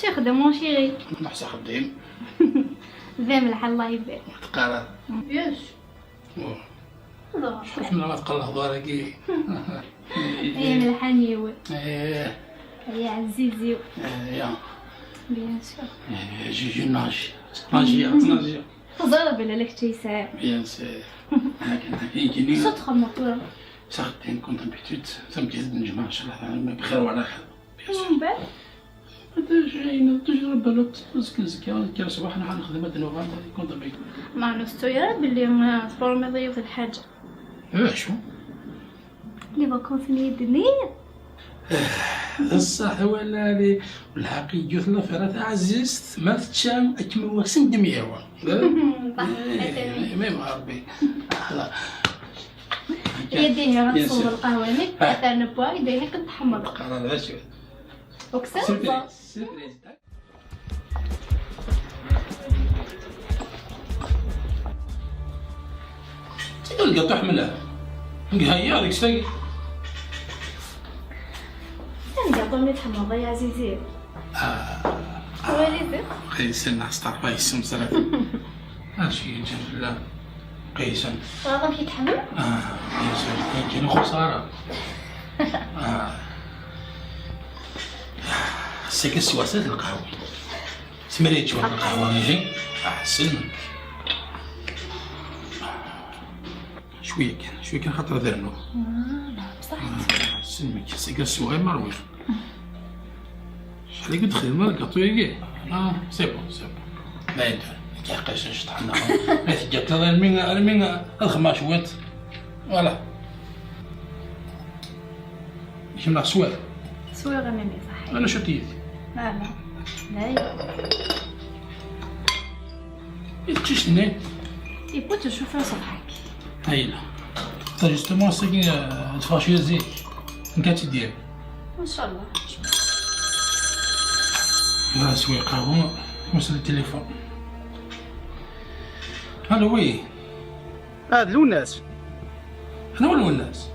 تخدم مون شيري؟ نحسن خدام. ذا ملح الله يبارك. تقرا. ياش. شوف من ما تقلع هضاركي. يا ملحانيوي. ايه. يا عزيزي. يا. بيان سور. جيجي ناجية. تزرب بلا لك تيساع. بيان سور. هكذا يجيني. صدق مطورة. ساعتين كنت بيتوت سمجد نجمع ان شاء الله بخير وعلى خير. من بعد؟ جاينا تجربة لو تسكن كي صباح نحن نخدم هاد النوفمبر كنت بيت. مع نستويا باللي صبر ما يضيف الحاجة. شو؟ لي فاكونس نيدنية. الصح ولا لي والحقيقة جوث لافيرات عزيزت ما تتشام اكما وسن دمياوا. ما ربي. يديه غتصوب القهوة نيك أثر نبوا يديه كنت تحمر. قرار هذا شو؟ وكسر. تلقى تحملها. هي هذيك شتي. نلقى طمي تحمر يا عزيزي. وليدك. قيسن استعرف يسم سرات. ماشي جنب لا. قيسن. غاضب كي تحمل؟ قيسن كاين خسارة. سيك السواسات القهوة. سمريت شوية القهوة ماشي؟ أحسن. شوية كان خاطر ذرنو. لا بصح. أحسن سيك السوغي مروي. شحال قد خدمة الكاطوية سي بون. لا يدفع. كيحقاش نشطحنا. جات المين الخما شويت. فوالا. يمنع سواغ. سواغ ميمي صحيح. أنا شتيت. لا يتكشش هنا. يبغى تشوف صبحك. هايلة. جوستومون ساكن تفاشي زيك. نكاتي ديالك. ان شاء الله. لا سوي قهوة وصل التليفون. الو وي. هاد لوناس. شنو هو الوناس؟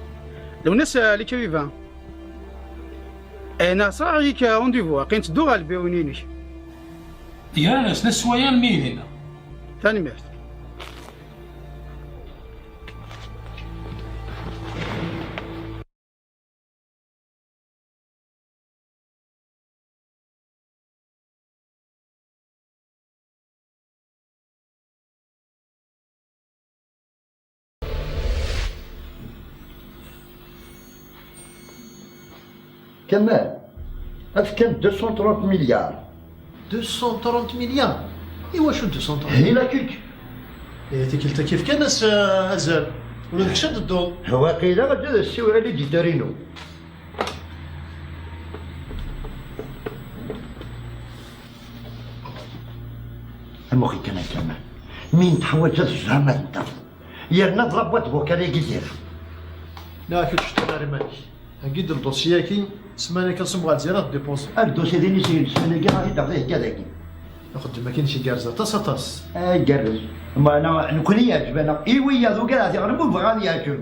لوناس اللي كيفان. انا صاحي كا رونديفو كاين تدو غالبيونيني. يا ناس نسويان مين هنا؟ ثاني ميرت. كمال كان 230 مليار 230 مليار. ايوا شو 230 هي لا كيك تيكلتا كيف كان ناس ازال ولا داك شاد الدور. هو قيل غدا السيوره اللي جيتارينو المخي كمان مين تحوج الزعما انت يا نضرب ربوات بوكالي كيدير لا كنت شفت انا رماني نقيد الدوسيي كي سمانه كنصبغ على زيارات ديبونس. الدوسي ديالي سير سنه كاع غادي دافيه كذاك ناخذ ما كاينش كارزه طاس جرز ما انا نكون يعجب انا ايويا ذوك غادي يغربوا بغادي ياكل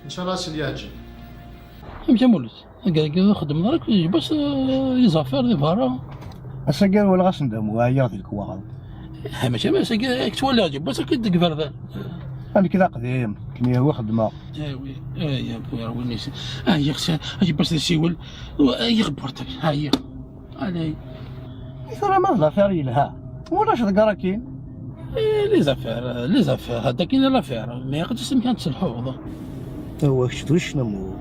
ان شاء الله سيدي يعجب. يمشي مولد كاع نخدم دراك باش لي زافير دي فارا. السكر ولا غاسندم وهي ديك الكواغ ماشي كاع تولي عجب بس كدك فردا. انا كذا قديم كني هو خدمه. وي يا بويا ويني هي اختي هي باش تسيول هي غبرتك هي علي ترى ما لافير لها ولاش تقرا كاين لي زافير هذا كاين لافير ما يقدرش يمكن تصلحوه. هو شتوش نمو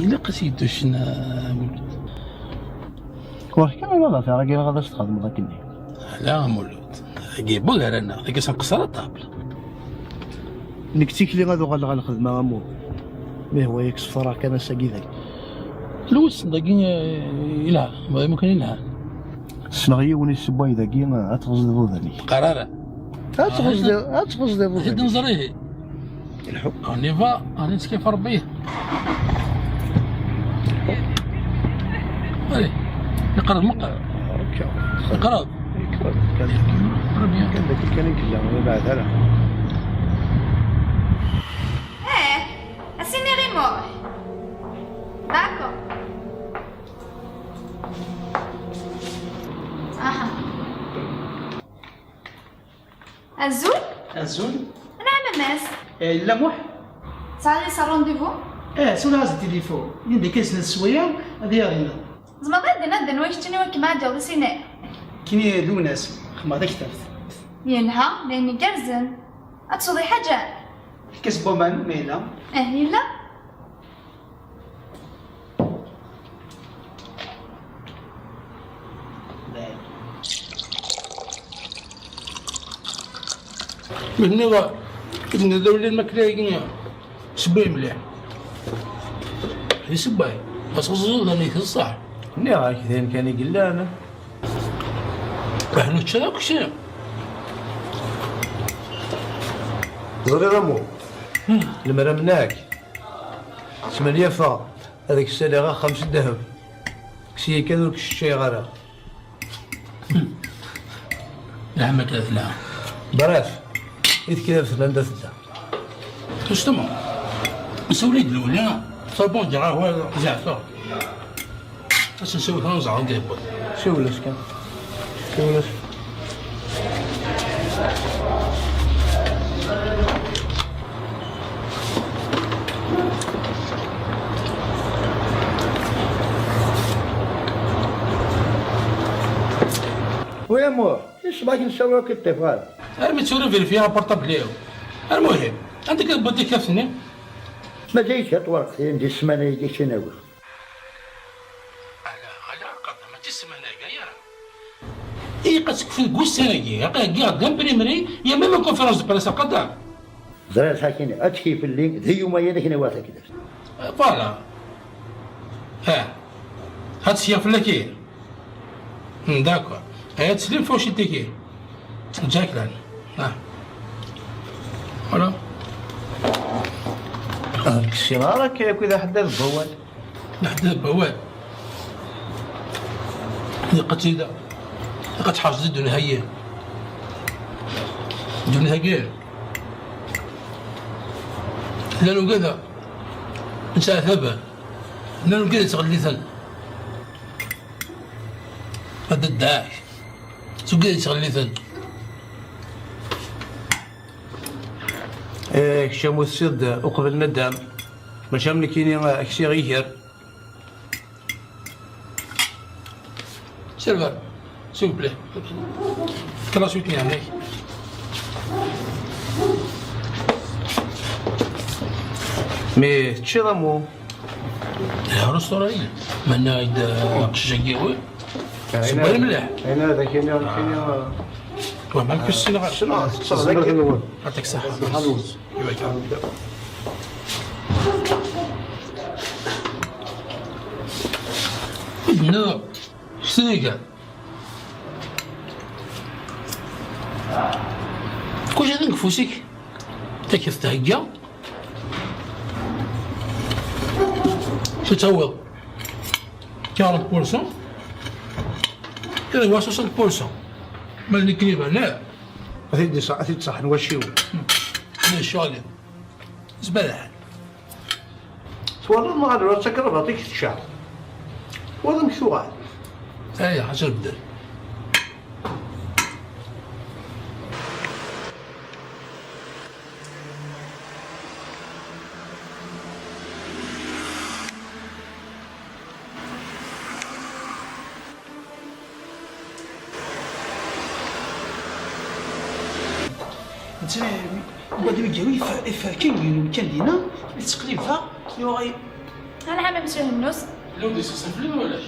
الا قسيتو شنا ولد واش كان لا لافير كاين غادي تخدم ذاك الني لا مولود جيبو غير انا ديك سنقصر الطابل نكتيك اللي غادو الخدمه مو ما هو ياك صفرا كان ساقي ذاك الوس داكين يلها ممكن يلها الشنغيه وني السباي ذاكي تغزدو ذاني قراره تغزدو زيد نزريه الحب نيفا انا كيف ربيه علي يقرب مقرب يقرب كان ذاك كان يكلم ولا بعد هذا اسيني ريمور. داكور. الزول الزول نعم ماس لا موح صالي صار رونديفو سولا هاز التليفون ندي كيس السويه هذه غينا زعما غادي نادن واش تاني وكما عاد سيناء كيني لوناس خما داك تاف ينها لاني كرزن اتصدي حاجه كيس بومان ميلا يلا من هنا كنا دولة الماكلة سباي مليح سباي بس غزوز أنا صح نعم كذا كان يقول لا أنا احنا تشراك شيء ضري رمو لما رمناك 8 فا هذيك السنة غا 5 ذهب كسي كذوك الشيء غير لحمة 3 لعام براش إذ كذا في لندا 3 واش تما نسوليد الأولى صابون ديال هو زعتر باش نسوي كان زعتر ديال بود شو ولاش كان شو ولاش ويا مو ايش باغي نسوي كالطفال ارمي تسولف فيها بورطابليو المهم عندك بدي كافني ما جايش اطول عندي السمانه يجي شناوي على قدر ما تسمع انا كاع اي قد في كوش سنه كاع دام بريمري يا ميم كونفيرونس دو بريس قدر زرا ساكنه اتكي في اللينك ذي يوم يدك نواتا كده فوالا هاد الشيء في الكير داكور هاد تسلم فوش التكير جاك لان فوالا كسي راك كذا حدا البوال لحد بواد قتيدة قد حاجز الدنيا هي الدنيا هي لانو كذا نساء ثبا لانو كذا تغليثا هذا الداعش سو كذا تغليثا كشامو السد أقبل ندم ما شامني كيني كسي غير سيرفر سيل بلي كلاسيكي يعني مي تشي رامو لا رستوراني من إذا قشجاوي سبحان مليح أنا هذا كيني وما كسينا غير شنو يعطيك الصحة لا شتيك كلشي هذاك فوسيك انت كيف تهجا شو تعوض 40% كذا هو 60% مالني كليبه لا أثيدي صح أثيد صح نوشيو من الشغل زبالة والله ما عاد راسك ربطيك الشعر والله مش واحد هاي حاجة بدل بدو يجاوي كاين لينا التقليب فا يوغي انا عم مسؤول النص لو دي سفلين ولاش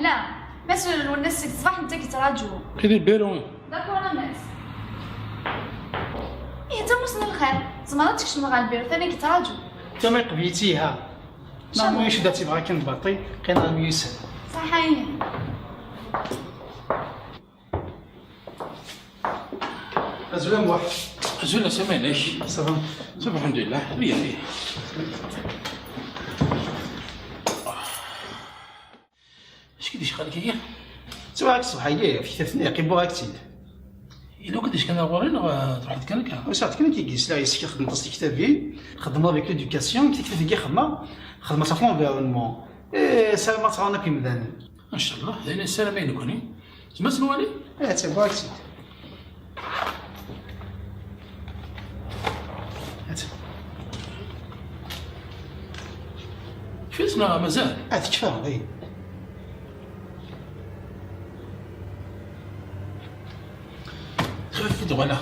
لا مسؤول الناس الصباح انت كتراجعوا كيدير بيرون داكور الناس انت موصلنا الخير زعما تكشف مع البير ثاني كتراجعوا انت ما قبيتيها نعم واش داتي بغا كنباطي كان غادي يسهل صحيح ازولام واحد زولا سمعناش صافا صافي الحمد لله ريح اش كيديش خالك هي سواء الصباحيه في ثلاثة قيبوها كتير إلا كنتش كان غورين تروح تكلك وساعات كان كيجلس لا يسكي خدمة تصديق كتابي خدمة افيك ليدوكاسيون كتكتب كي خدمة في لونفيرونمون سلامة تغانا في مدان ما شاء الله هذا السلامين كوني زعما سنوالي تبغى كتير كفيتنا مازال. تكفى اي. خفف دغلا.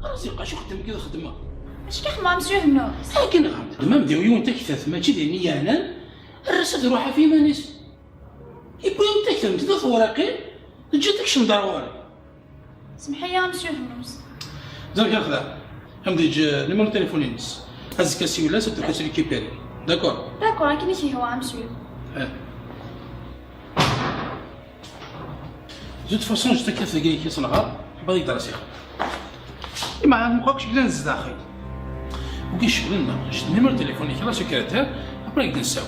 راسي بقى شو خدم كذا خدمه. اش كيخدم مسيو هنوس؟ لكن خدمه مدير يوم تكثف ماشي ديالي يانا الرسد روحها في مانيس. يبغي يوم تكثف ثلاث ورقين تجي تكشم ضروري. سمحي يا مسيو هنوس. زين كنخدع. همديج نيميرو تليفوني نس. هز كاسي ولا سد حسن كيبيري. داكور. داكور لكن كي هو مسيو. زوج فاصون جتا كيف كاي كيس الغار باغي يقدر يسيخ. ما مبقاوش بلا نزد اخي. وكي شغلنا جبت نيميرو تليفوني كلا سكرتير ابري نقدر نساول.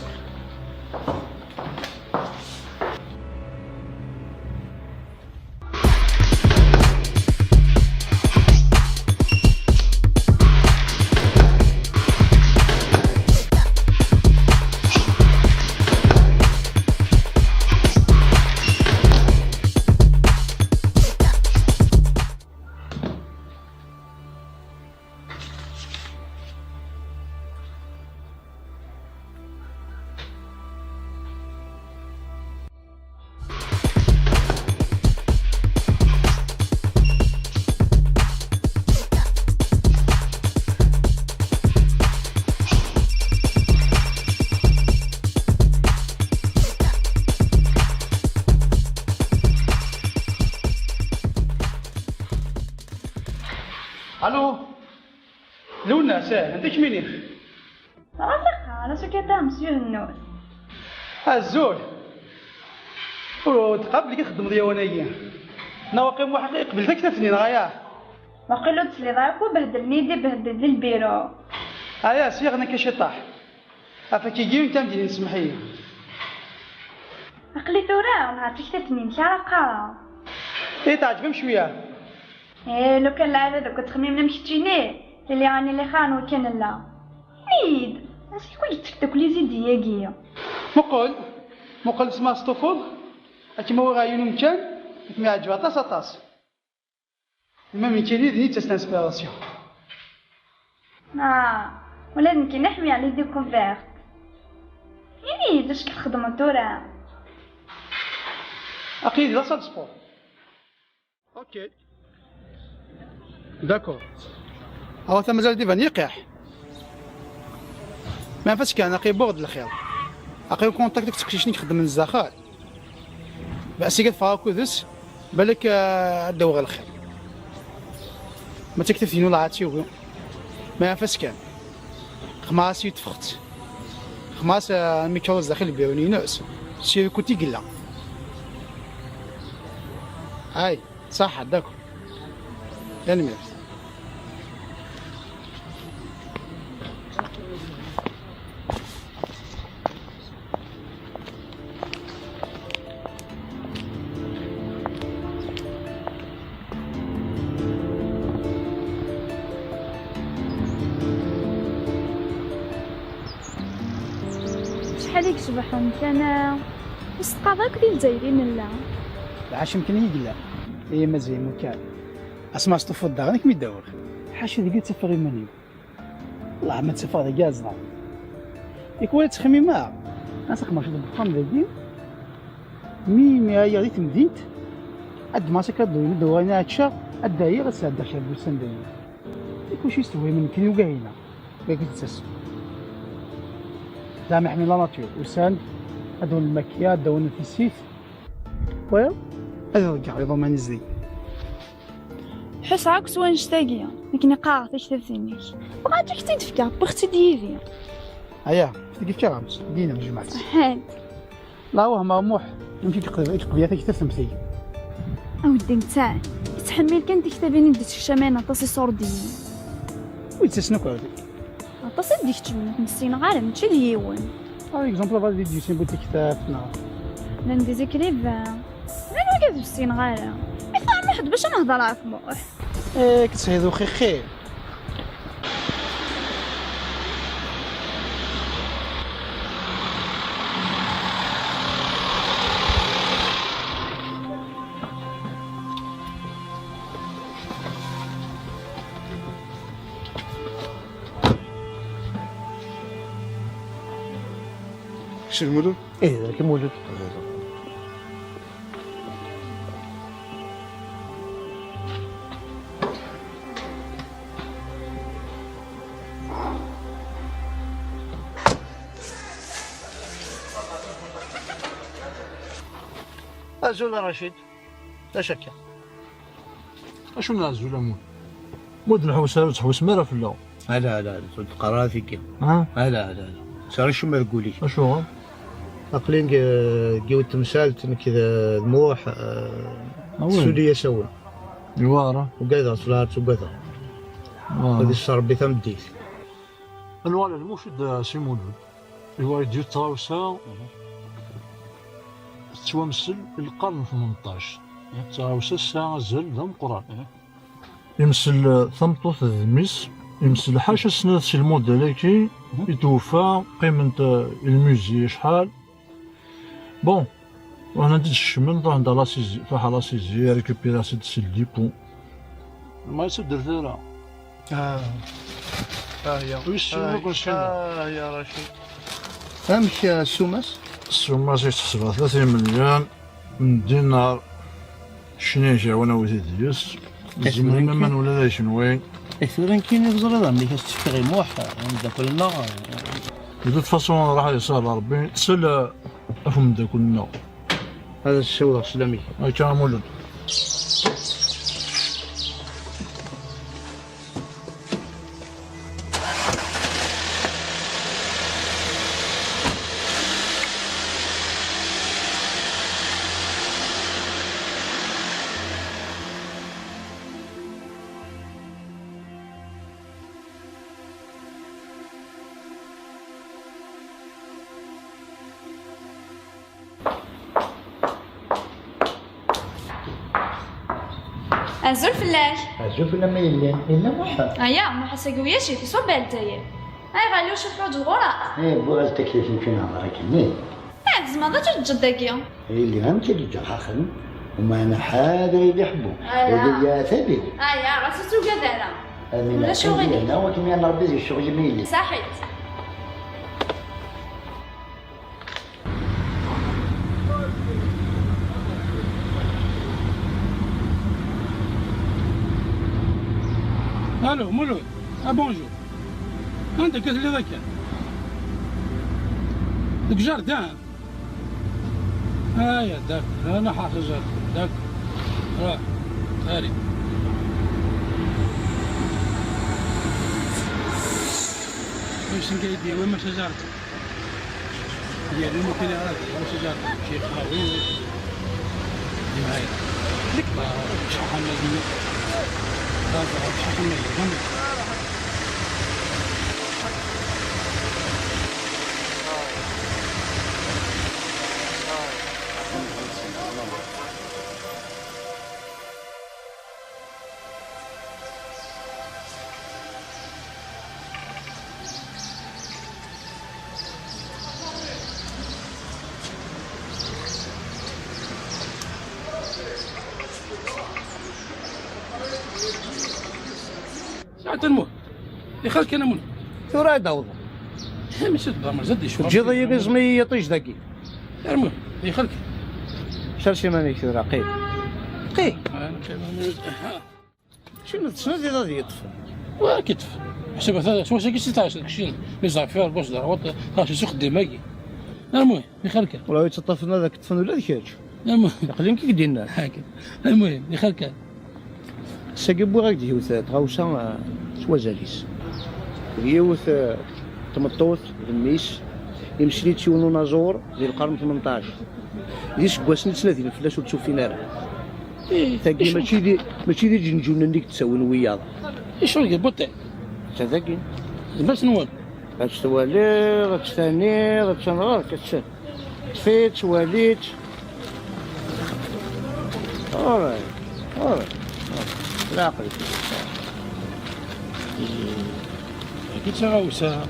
الو لونا ساه انت كميني راسك سكرتير مسيو هنوس. الزول تقابل كي خدم ضيا ونايا نواقي محقق قبل ذاك 3 سنين غايا ما قلت لي ضايقو بهدلني دي بهدل البيرو. يا سيغ انا كشطاح افاكي جيو انت مديني نسمحي عقلي ثورة نهار تكتبني شعر قارة. تعجبهم شويه. لو كان لا هذا كنت تخمم نمشي تجيني اللي راني اللي خان وكان لا نيد اش كل تكتك لي زيد دياقيه مقول اسمها سطوفول كيما هو غايون مكان ما عجبها طاس المهم كاين نيت تسنسبيراسيون ولازم كي نحمي على ديكوفيرت يعني اش كتخدم انتورا اكيد لا صال سبور اوكي داكور هو ثم مازال ديفان يقيح ما فاش كان اخي بغض الخير اخي كونتاكتك تقشيشني نخدم من الزخار باسي قد فاكو ذس بالك الدوغ الخير ما تكتفين ولا عاتيو ما فاش كان خماس يتفخت خماس الميكروز داخل بيوني ناس شي كنتي قلا هاي صح داكور يعني ميرسي شحال يكسبحهم كان مستقاضاك ديال الجزائريين لا العاش يمكن يقلا هي مزيان مكان اسمع سطوف الدار انا كمي داور حاشا ديك تسفر يماني والله ما تسفر ديك ازنا يكون تخمي ما ناسك ما شد بقام ديال مي هي ريت مدينت قد ما سكدو دوينا هادشا الداير غسا داخل بوسان داير يكون شي يستوي من كني وكاينه باغي تسس زعما حمي لا ناتور وسان هادو المكيات داو النفيسيت ويا هذا رجع يضم نزلي حس عكس وين شتاقيه لكن قاعد تكتبني بغات تكتي تفكا بختي ديالي هيا كيف كرامس دينا جماعه هاد لا هو ماموح يمكن قضيه تكتب مثلي اودي نتا يتحمل كان تكتبيني ديك الشمانه طاسي صوردي ويتسنوك هذيك طاسي ديك تشمل نسينا غير ماشي ديون باغ اكزومبل غادي تجي سيمبل تكتابنا لان ديزيكليف انا كيف السين غير مثال واحد باش نهضر معاك موح كتسهدو خير كش المولود؟ ايه ذاك مولود. أزول رشيد لا شك. اشو نازل امون مود الحوسه تحوس مرة في اللو. لا القرار فيك. ها لا صار شو ما تقولي. اشو هو؟ أقلين جيو التمثال كذا الموح السورية سوا يوارا وكذا صلات وكذا هذه صار بثم ديث. الوالد الموشد سي مولود الوالد ديال التراوسة توامسل القرن 18 التراوسة الساعة زل ذا مقران يمسل ثمطوث ذميس يمسل حاشا سنة سي الموديل كي يتوفى قيمة الموزي شحال بون وانا ندير الشمن روح عند لاسيزي فاح لاسيزي ريكوبيراسي سي الديبو ما يصدر ثيرا ويش يا رشيد فهمش السوماس؟ السوماس يتحسب 30 مليون من دينار شنيجة وانا وزيديوس زمرنا من ولا لا شنوين ثورين كاين يغزر هذا ملي كتشتغل موح عند كلنا de toute façon راح يصير ربي تسال افهم دا كلنا هذا الشوضة السلامي هاي كان مولد أزول فلاش أشوف لما يلين إلا موحد. أيا ما حسقويا شي في صوب بالتاير هاي غاليو شوفوا جغورا إيه بغاز تكليفين في نظرك إني. عاد زعما ضاج جداكيا اللي غنمشي للجراخن وما أنا حاضر اللي يحبوا. وقال يا ثبي. أيا راسو كذا ولا شغلي. أنا وكمية نربي الشغل ميلي. صحيت الو مولود بونجور عندك اللي ذاك داك جاردان يا داك انا حافظ داك راه تاري واش نقيدي وين ما شجرت ديال ممكن راه شجرت شي خاوي هاي ديك شحال من ساعة المهم يخلك أنا من ثورة دوضة ماشي الضمر زدي شو جي ضيق زمي يطيش ذاكي المهم يخلك شرشي ماني ثورة قيل شنو تسندي غادي يطفى وكتف حسب هذا شو شي كيستعش داكشي لي زافير باش دروات خاص يسوق دماغي المهم يخلك ولا يتطفنا ذاك الطفل ولا ذاك المهم يقلين كي دينا هكا المهم يخلك ساقبو غاك ديوث تغاوسا سوازاليس ديوث تمطوط الميس يمشي لي تيونو نازور ديال القرن 18 ديش كواسني 30 فلاش وتشوف فينا راه ثاقي ماشي دي جنجون اللي تساوي وياض ايش هو بوتي تذاكي باش نوال غتستوالي غتستاني غتشنغر تفيت وليت اوراي لا عقلي كي تغاوسا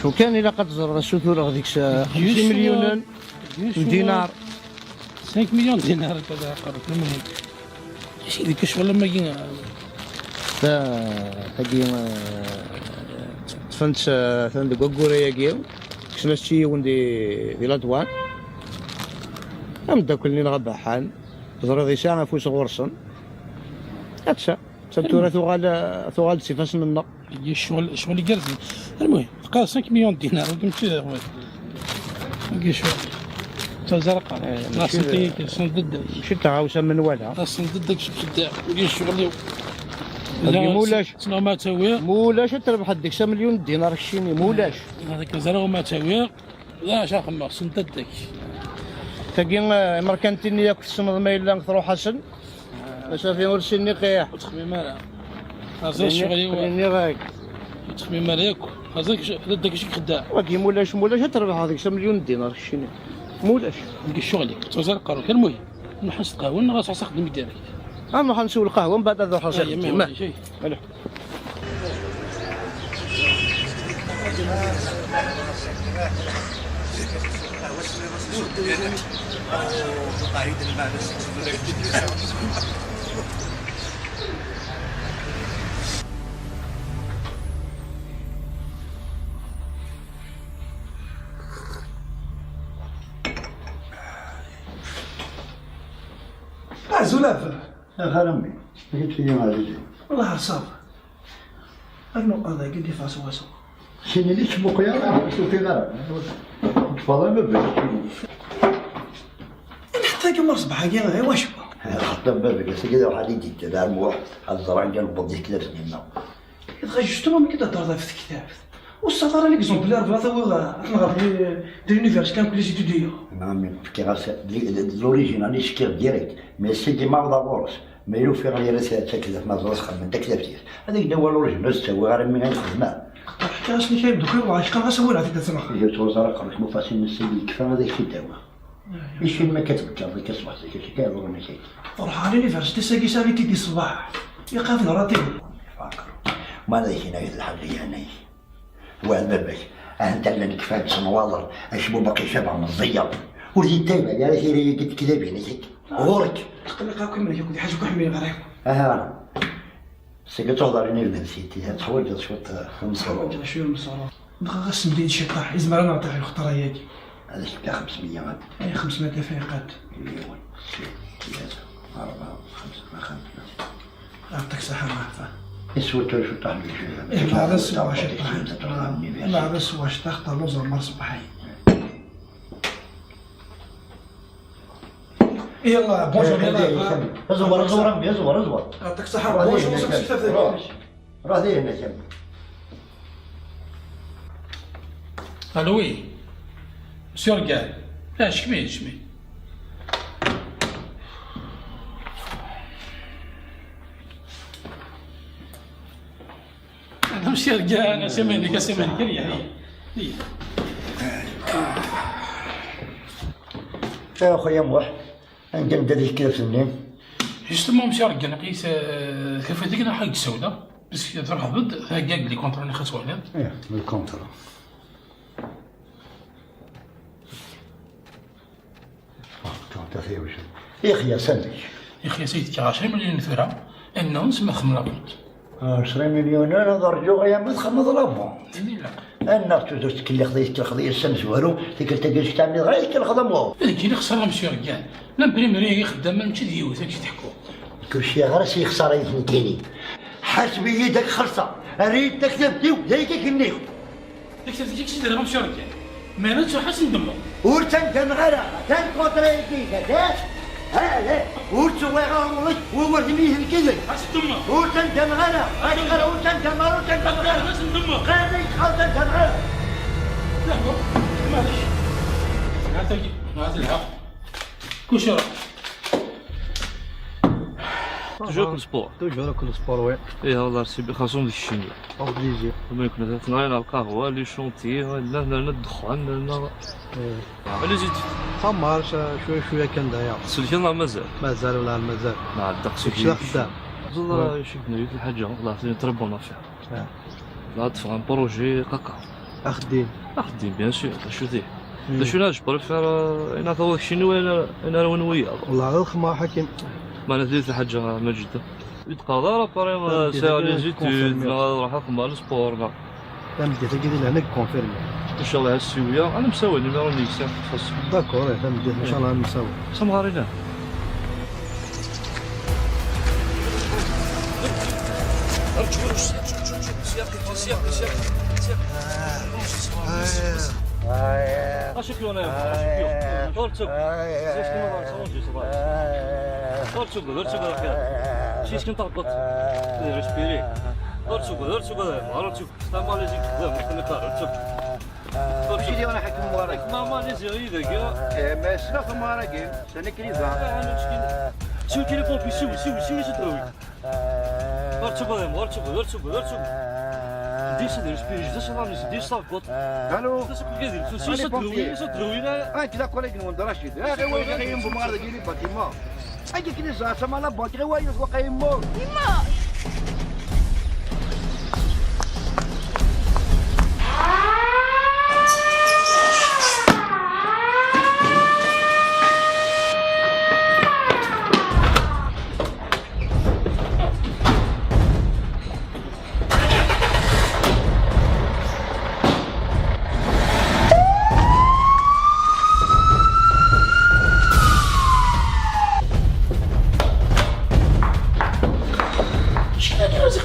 شو كان الا قد زر السثور غاديك 50 مليون دينار 5 مليون دينار كذا قرب المهم سيدي كشف لما جينا تاقي تفنت ثان كوكوريا كيو كشنا شي دي لادوان ام داك اللي نغبحان زريضي ساعه فوس غورسن هاتشا سبتورا ثغال سيفاس منا شغل يقرز. المهم بقى 5 مليون دينار وقمت كي شغل تا زرقاء راسنتي ضدك ماشي تعاوسه من والها راسن ضدك شفت كي شغل مولاش شنو ما تسوي مولاش تربح ديك 5 مليون دينار الشيني مولاش هذاك زرق ما تسوي لا شاخ ما راسن ضدك تاكي مركنتيني ياك في السنه ما الا نكثرو حسن صافي ورسيني قيح تخميم مالا هذا الشغل هو تخميم مالك هذاك ضدك شي خدام وكي مولاش تربح هذيك 5 مليون دينار الشيني مولاش نلقى شغلك توزر قارو كان المهم نحس قهوه نغاس نخدم ديالك اما حنسول القهوه من بعد هذا حصل ما زلافة هلا امي قلت في يوم هذا والله صافي أنو هذا قد يفاس واسو شنو اللي تبوق يا شو في غير تفضل ما بس حتى كم صباح كي واش خطب بالك كذا واحد يدي كذا موح الزرع ديال البضي كذا سنينا كتغي جوستومون ملي كتهضر في الكتاب والصداره ليكزومبلير بلاصه ولا نغرب دي لونيفرسيتي كان كل ستوديو نعم في راس لوريجينال شكير ديريكت مي سيدي ما ضابورس ما يلو في غير تكلف ما زرس خدمه تكلف هذيك دوا لوريجينال تسوي غير من الخدمه حتى راسني كاين دوك واش كان غاسوي هذيك السنه جات وزاره قالت مفاصل السيد كفا هذاك في الدواء ايش ما كتب كان كتصبح زي كذا كاين ولا شيء فرحان لونيفرسيتي ساكي سامي تيدي الصباح يقاف نراتي فاكر ما ذاك هنا الحاجه يعني وعند بابك انت اللي كفاك سنواظر اشبو باقي شبع من الزيار ولدي التايبه يا سيدي قلت كذا بينك غورك تقلق كل ملي كنت حاجه كحمي غير اها سيك تهضر لي نسيتي تحوج شوط خمسه شويه المصارات نغسل بديت شي طاح يزمر انا نعطيك الخطره هي هذا شكا 500 غاد اي 500 دفيقات مليون 3 4 5 يعطيك الصحه معفى اسود شو طاح لي شويه مع بس واش طاح مع بس واش طاح لوز مر صباحي يلا بونجور يلا زور يعطيك الصحه بونجور راه ذي هنا جنب الو وي مسيو رجال لا شكمي انا مشي رجال انا سمعني كان يعني يا خويا موح نقلد هذيك كذا في النيم جوستومون مشي رجال نقيس كيف هذيك حق السوداء بس تروح ضد هكاك لي كونتروني خاص واحد ايه بالكونتر كونتر فيه وش يا اخي سنك يا اخي سيدي 20 مليون ثورة انه نسمى خمرة 20 مليون انا درجو غير ما تخمض لهم لا انا تدوس كل خضيه الشمس والو تلقى تلقى تعمل غير كل خدمه هذيك اللي خسرها مشي رجال لا بريميري خدام ماشي ديوت هاك تحكوا كل شيء غير شي خساره يثنتيني حسب يدك خلصه اريد تكتب زي كنيخ تكتب ديك شي دابا مشي رجال ما نتو حسن دمو ورتن كنغرا كان كونتريتي كذا ها ورتوغا وورني الكذب حسن دمو ورتن كنغرا غادي غير ورتن كنغرا حسن دمو غادي خالتن كنغرا لا معليش هذا الحق كلشي راه توجور كل سبور كل سبور وي ايه والله سي خاصهم ديك الشيء او بليزير ما يكون تناينا القهوه لي شونتي لا الدخان لا اللي زيد خمار شويه كان داير سلكي الله مازال ولا مازال مع الدق شي خدام والله شي نريد الحاجه والله تربونا فيها لا تفهم بروجي كاكا اخدين بيان سور شو ذي شو ناش بريفير انا تو شنو انا ونويا والله غير خمار حكيم ما نزيد الحاجه مجده يتقاضى راه باري ساعه لي زيتود راح نخدم على السبور تمدي تجي لهنا كونفيرمي. ان شاء الله هالسويه انا مساوي نيميرو نيكسان خاص. داكور تمدي ان شاء الله نساوي. سمغارينا. اشوف انا اشوف شيش كنت طبقت ريسبيري ارتشوف ارتشوف ما لازم قدام ارتشوف شي انا حكم مبارك. ما لازم يدك ما شنو مبارك انا كريزا. شو التليفون في شو تدوي ارتشوف ديش هذا ريسبيري جزاش الله ديش صافط الو شو كيدير شو تدوي لا انت لا كوليك نون رشيد هذا هو غير بمغرد ديالي باتيما اجي كنيزا سما لا باتي غير وايد وقايمو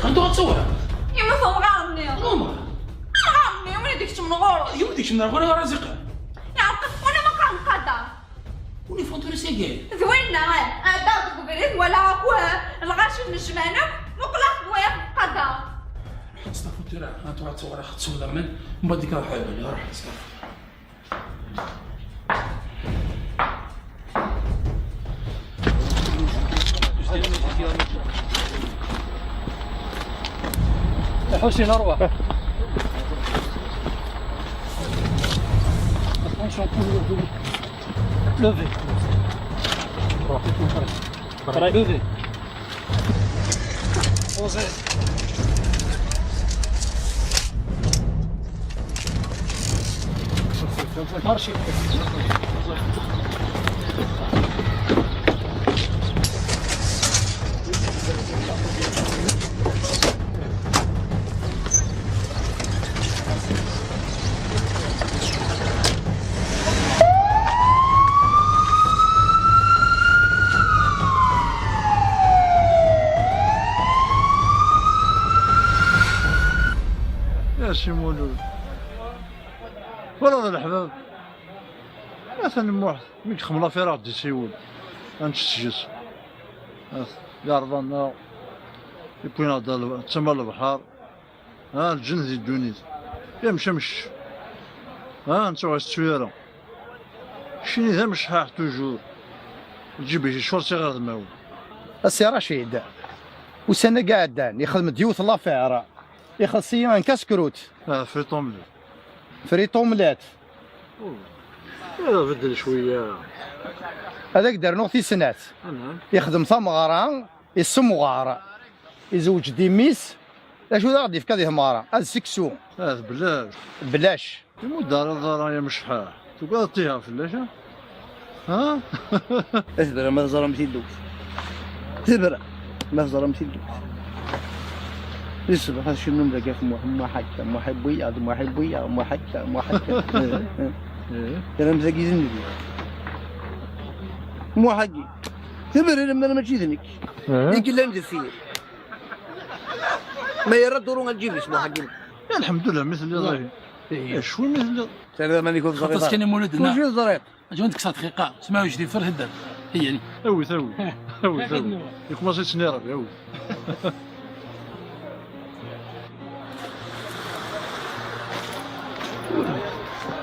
انتو غتصورها يما ثم غامني نوما وين ديك تمنغور يوديك من غير رازقه يا وانا ما كان قدا وني فونتوري سيكي ذوينا داك بغريد ولا الغاش نجمانك وقلق ويا قدا استغفر الله انتو غتصورها خد سودا من بعد ديك روح عيوني روح استغفر حسين اروح لوفي لوفي مارشي يا سي مولود ولا الحباب مثلا واحد ميك خملا في راه دي سيول غنتسجس يا رضانا يكون هذا تما البحر ها الجن ذي الدونيت يا مشمش ها انت السويره شني ذا مش حاح توجور تجيب شي شورتي غير الماول السي رشيد وسنة قاعدان يخدم ديوث لافير يخلص سيمان كاسكروت في طوملي فريتو ملات يا بدل شويه هذاك دار نوثي سنات يخدم ثمغارة يسمغار يزوج ديميس لا شو غادي في كذا مارا هذا سكسو هذا بلاش بلاش يمو دار يا مشحاح تقعد طيها فلاشة ها اثبر ما ظلمتي دوك اثبر ما ظلمتي دوك يسبح هذا شنو ملقى في محكة محبي هذا محبي محكة انا مزاقي زنبي محكي اثبر لما انا ما تجيذنك يمكن لا ندفير ما يردوا نجيب اسمه حقين الحمد لله مثل الله شوي مثل هذا ماني كنت خاطر كان مولدنا وجي الزريق جوندك 9 دقيقة سمعوا جدي فر هدر هي يعني اوي يخلص سنيرة اوي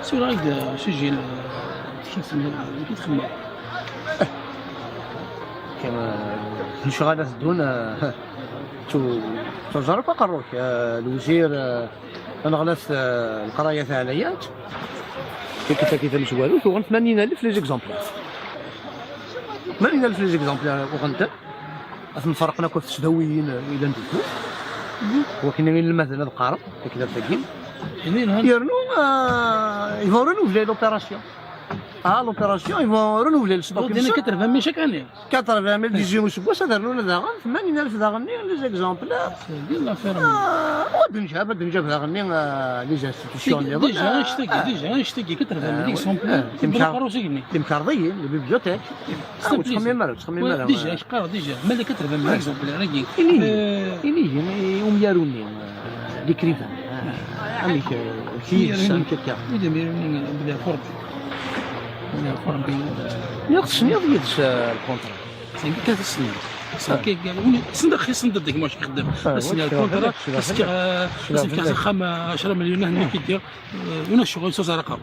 سير هكذا سجل كيف تخمم كما انشغالات دون تجرب قروك الوزير انا غلس القرايه ثانيات كيف مش والو تو 80,000 لي زيكزامبلار 80,000 لي زيكزامبلار وغنت اثم فرقنا كيف تسدويين الى ندوزو وكنا من مثلا القارب كذا تاكين يرنو يفورنو في لوبيراسيون لوبيراسيون يفون رونوفلي الستوك. دينا 80 chaque année. 80 ديجي مسبوس هذا لنا داغن 80,000 داغني لي زيكزامبل. دينا فيرم. غادي نجاب داغني لي انستيتيسيون اللي ديجا نشتكي 80 اكزومبل. تمكارضيين لي بيبليوتيك. تخمم مالا ديجا اش قرا ديجا مالا 80 اكزومبل راكي. إلي هم ياروني ليكريفان. عميك كي سان كيكا. إذا ميروني بدا فرد. بدا فرد. يقصني يدس الكونترا. سين 3 سنين. صافي قال صندوق خي صندوق ديك ماشي خدام. السنه الكونترا بس كاع 10 مليون هنا كيدير ونا الشغل سوزا رقاوش.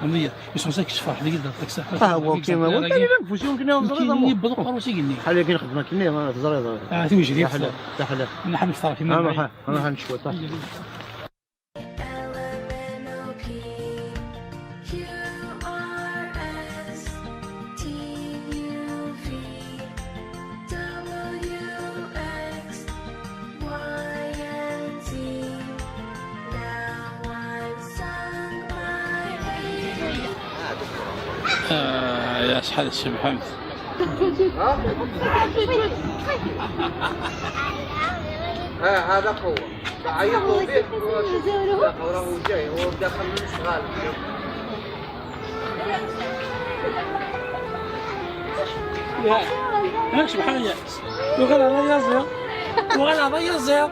هي يسون ساك شفاح اللي قدر داك الساعه. هو كيما هو كاين نفوس يمكن يهضر يبدو قروسي قلني. بحال كاين خدمه كني تزريض. توجري حلا حلا. انا حاب نفطر فيما. انا حنشوي طاح. يا شحال الشيخ محمد. هذا قوة. عيطوا به وراه جاي هو داخل من الشغال. يا شيخ محمد وغير هذا يزير وغير هذا يزير.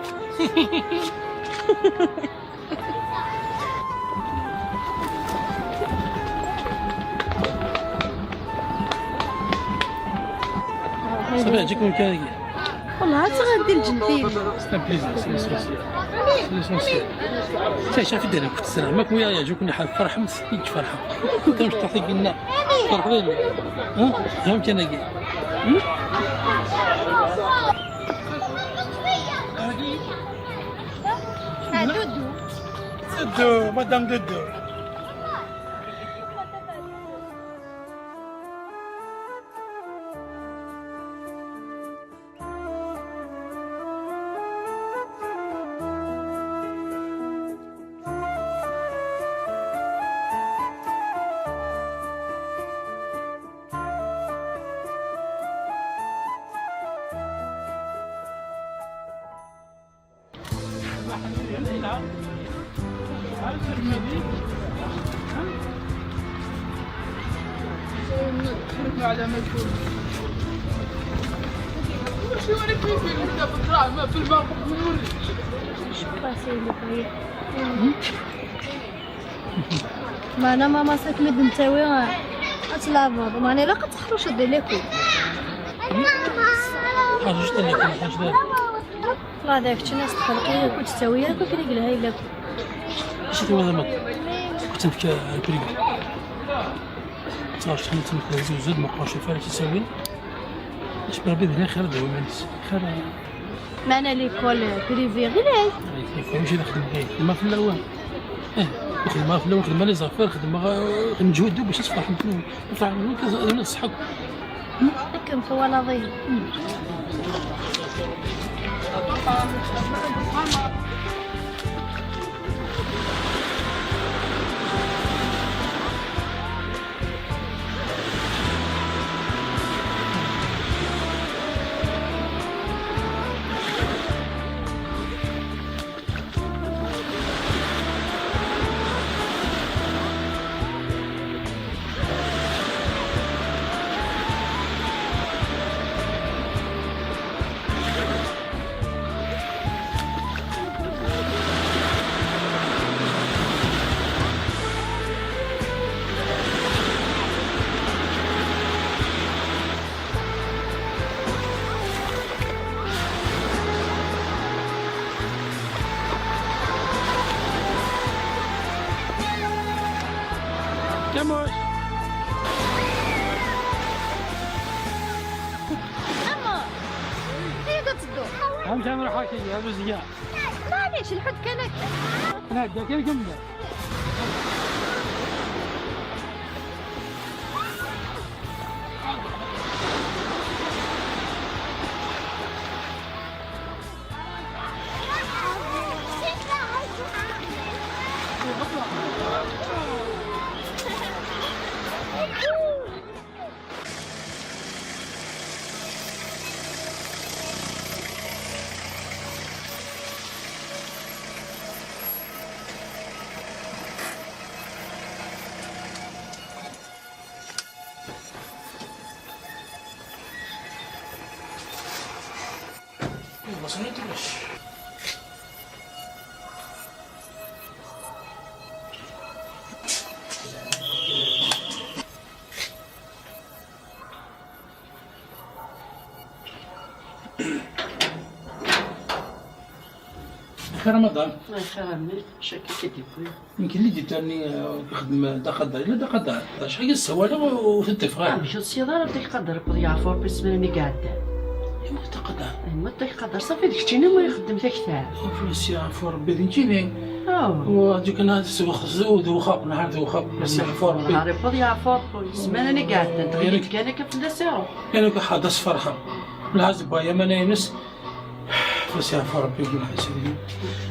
صافي يعجبكم كاين والله تغدي الجنتين. سي بليزير سي ليسونسيال. تا شافي داير كنت تسرع ماك ويا يعجبكم حال فرح مسكين فرحه كنت مش تعطي قلنا فرح لي فهمت انا كي دودو مدام دودو. على ما يكون شو وريك فين انت بتطلع ما في الماء نوري ما انا ماما ساك مد نتاوي اتلافا ما انا لا كتخرج دير ليكو حاجه شتا لك حاجه لا داك الناس تخلقي كنت تساوي كنت كنقول لها الا شتي ولا ما كنت نفكر البريغ صار شحال تمكن زوج ما بقاوش فاش تساوي اش بربي هنا خير دابا خير ما انا ليكول بريفي غير يمشي نخدم كاين ما في الاول خدمه في الاول خدمه لي زافير خدمه نجهد باش تصفح نطلع نصحك لكن هو نظيف كموش اما هي كتصدو هم شان نروح هاكي هذا زيان معليش الحد كان انا هكا كان كمل سنترش في رمضان خير عمي شكي كيدير يمكن اللي ديتاني يخدم دا قدر الا دا قدر شحال السواله وتتفق مشى السياره بديك قدر يعرفوا بالسماني قاعده ايوا تقدر ايوا تقدر صافي ديك تينا ما يخدم حتى كثار فلوس يعرفوا ربي دينتيني وديك انا زود وخاق نهار ذوخاق بس يعرفوا ربي نهار يبغى يعرفوا السمانه قاعده تغيرت كان كفلاس يروح انا كحدث فرحه العزبه يا ما نايمس بس يعرفوا ربي يقول حسين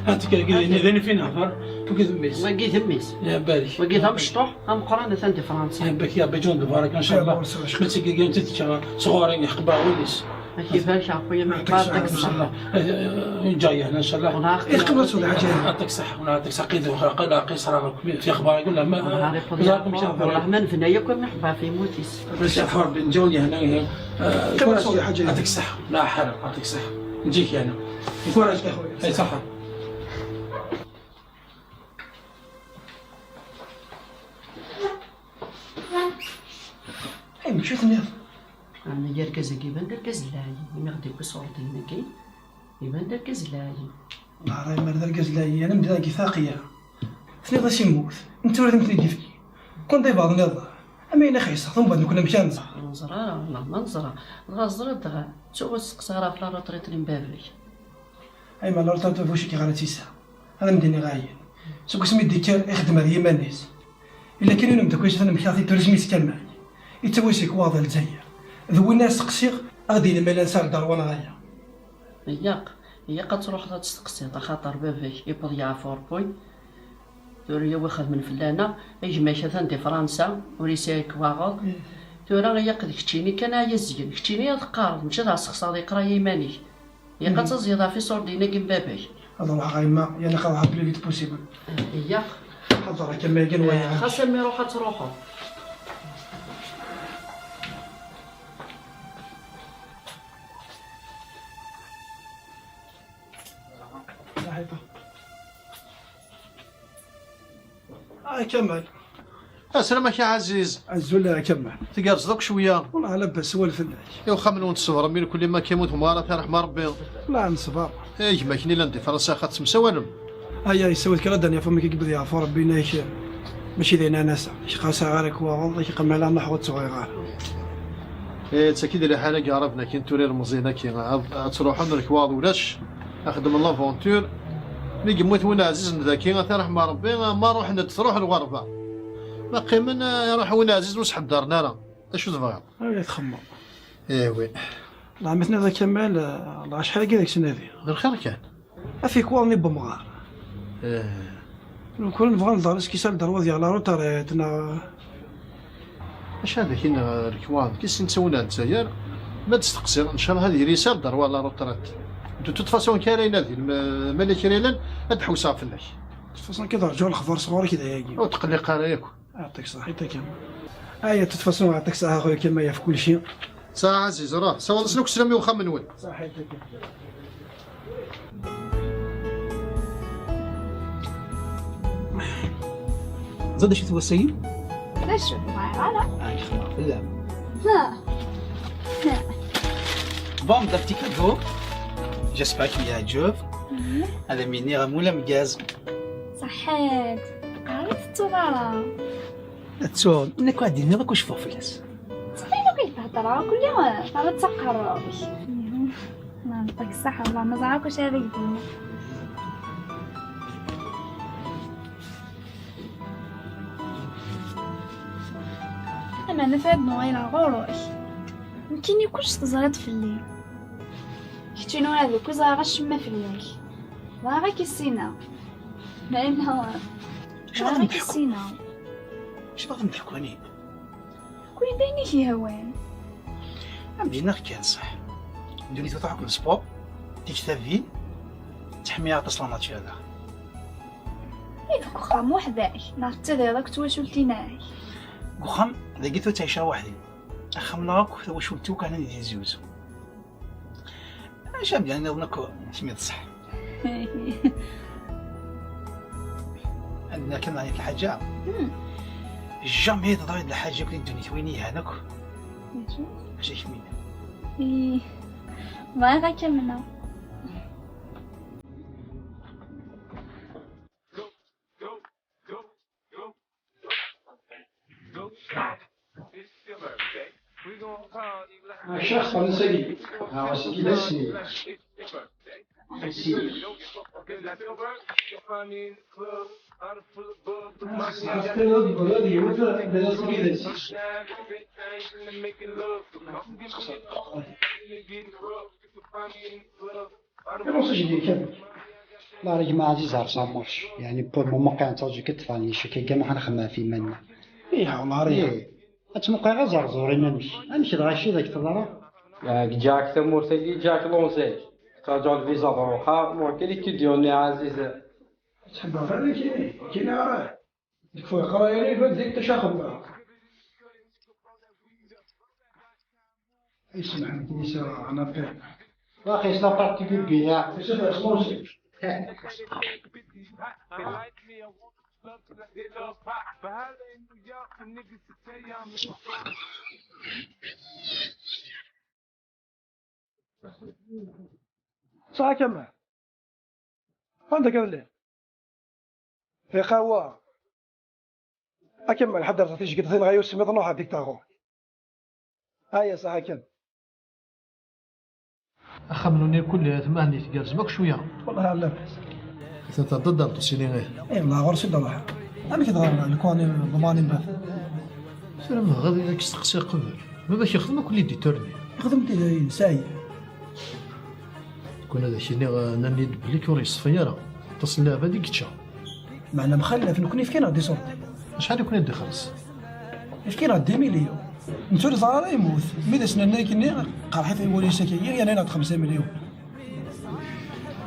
انت كذا فين هفر وكذا ميس وكذا ميس يا بالك وكذا مشطوح هم قرانا ثاني فرنسا بك يا بجون دبارك ان شاء الله قلت لك انت صغارين يخبا وليس كيفاش اخويا ما يعطيك الصحه جايه هنا ان شاء الله يقبل ولا حاجه يعطيك الصحه ويعطيك سقيد وقيل صرا في اخبار يقول له ما والله ما نفنايا كون نحبها في موتيس بس يا حرب نجوني هنا يقبل ولا حاجه يعطيك الصحه لا حرب يعطيك الصحه نجيك انا يكون راجل اخويا اي صحه اي مشيت ثنيا انا يركز يبان دركز لاي ما غادي صورة المكي يبان دركز لاي لا راهي ما دركز لاي انا مداكي ثاقيه ثني غادي يموت انت ولد مثلي كيفي كون داي بعض نضا اما انا خيصه ثم بعد كنا مشان نزرا لا ما نزرا غازرا دغا تو سقسارا في لا روتريت اللي مبابلي اي ما لا روتريت فوشي كي غادي تيسا انا مديني غاين سوق سميت ديك يخدم هذه يمانيس الا كانوا نبدا كويس انا مشاطي ترجميس كان يتواسيك واضح الجزائر ذو الناس قصير غادي لما لا نسال دار وانا غايا هي قد تروح تستقسي خاطر باباك يبغي يعرفوا ربي توري واخد من فلانه يجمع شثان دي فرنسا وريسايك واغل تورا هي قد كتشيني كان هي الزين كتشيني هاد قارض مشى تاع السقسا دي قرايه يماني هي قد تزيدها في صور دينا كيم باباك هذا الله غايما يا انا خاطر بلي فيت بوسيبل هي حضر كما يقول ويا خاصه مي روحها تروحوا كمل السلامك يا عزيز عزولا كمل تقارص دوك شويه والله لبس هو الفلاش يا خمن ونتصور من كل ما كيموت مباراه رحمه ربي لا نصبر اي ما كاين الا ندي فرنسا خاطر مسوالم هيا سويت كلا دنيا فما كيقبض يعرفوا ربي نايش ماشي ذينا ناس خاصة غارك والله كيقم على محوط صغير ايه تاكيد على حاله قاربنا كي نتوري مزينه كي تروحوا نركواض ولاش اخدم لافونتور ملي قموت وانا عزيز ذاكي رحمه ربي ما نروح تروح الغربه ما قيمنا يروح وانا عزيز وسحب دارنا راه اش تبغى هيا تخمم ايوي لا مثلا ذا كمال الله شحال كذاك سنادي بالخير كان افيك والني بمغار كل نبغى ندرس كي سال دروا ديال لا روتاريتنا اش هذا كاين الكواد كي نسولها نتايا ما تستقصي ان شاء الله هذه رساله دروا لا روتاريت دو توت فاسون كاينه هذه الملك ريلان هاد حوسه فلاك فاصون كي رجعوا الخضر صغار كذا ياكي وتقلي قرايك يعطيك صحيتك كامل ايا توت فاسون يعطيك صحه اخويا كما هي في كل شيء ساعه عزيز راه سوا نسلك سلامي وخا من وين صحيتك زاد شي توسيين ليش انا اي خلاص لا لا بون دا بتي كادو جيسبر كي يعجب هذا مني غمولا مجاز صحيت قريت التوراره تسول انك غادي نراك واش فوق فلاس صحيح كي تهضر كل يوم ما تسقروش ما نعطيك الصحه والله ما زعرك واش هذا يقول انا نفاد نغير غوروش يمكن يكونش تزرد في الليل كتشينو هذا كل زهرة الشمة في الليل زهرة كيسينا لأنها زهرة كيسينا اش باغي نضحكو هاني كوني بايني فيه هوان بدينا كان صح نديري تضحك السبور ديك تافين تحميها تصلا ماتش هذا ايه خام وحداك نعرف هذاك تواشلتيناي وخم لقيتو تعيشها وحدي اخم لاك واش ولتو كان ندير زوز اش يعني نكو سميت صح عندنا كان عليك الحاجه جامي تضرب الحاجه كل الدنيا ويني هناك اش كمينه ما غاكملنا الشخص هذا سيء ها سيء لا سيء لا يا جماعة عزيز عرس عمرش يعني بور مومون كان تاجي كتفاني شكي كاع ما حنخمم في منا ايه والله ريح اتمقى غير زرزورين نمشي الغاشي ذاك تضرا جاك ثمور تلي جاك لونسيج ترجع الفيزا بروحها ممكن يتديوني عزيز تحب هذا كاين راه ديك فوق قرايه لي ديك تشاخذ معاك اسمع نقول انا بك واخي سلا بارتيكول بيها ايش هذا اسمه صح كمل عندك الليل في قهوة أكمل حضرتك تيجي قلت غايو سميت نوح هذيك تاغو هيا صح كمل أخمنوني كل ثمانية تجلس ماك شوية والله لا بأس أنت ضد التصيلين غير إيه والله غير سيد الله أنا كي تغير الكواني ضماني بث سلام غادي لك تستقسي قبل ماذا يخدم كل يدي تورني يخدم تي ساي كون هذا الشيء ناني بلي كوري صفيرة تصل لها هذيك تشا معنا مخلف نكون في كاين غادي صورتي شحال يكون يدي خلص اش كاين غادي مليون نتوري صغار يموت ميدا سنانا كني قرحت يولي ساكي انا 5 مليون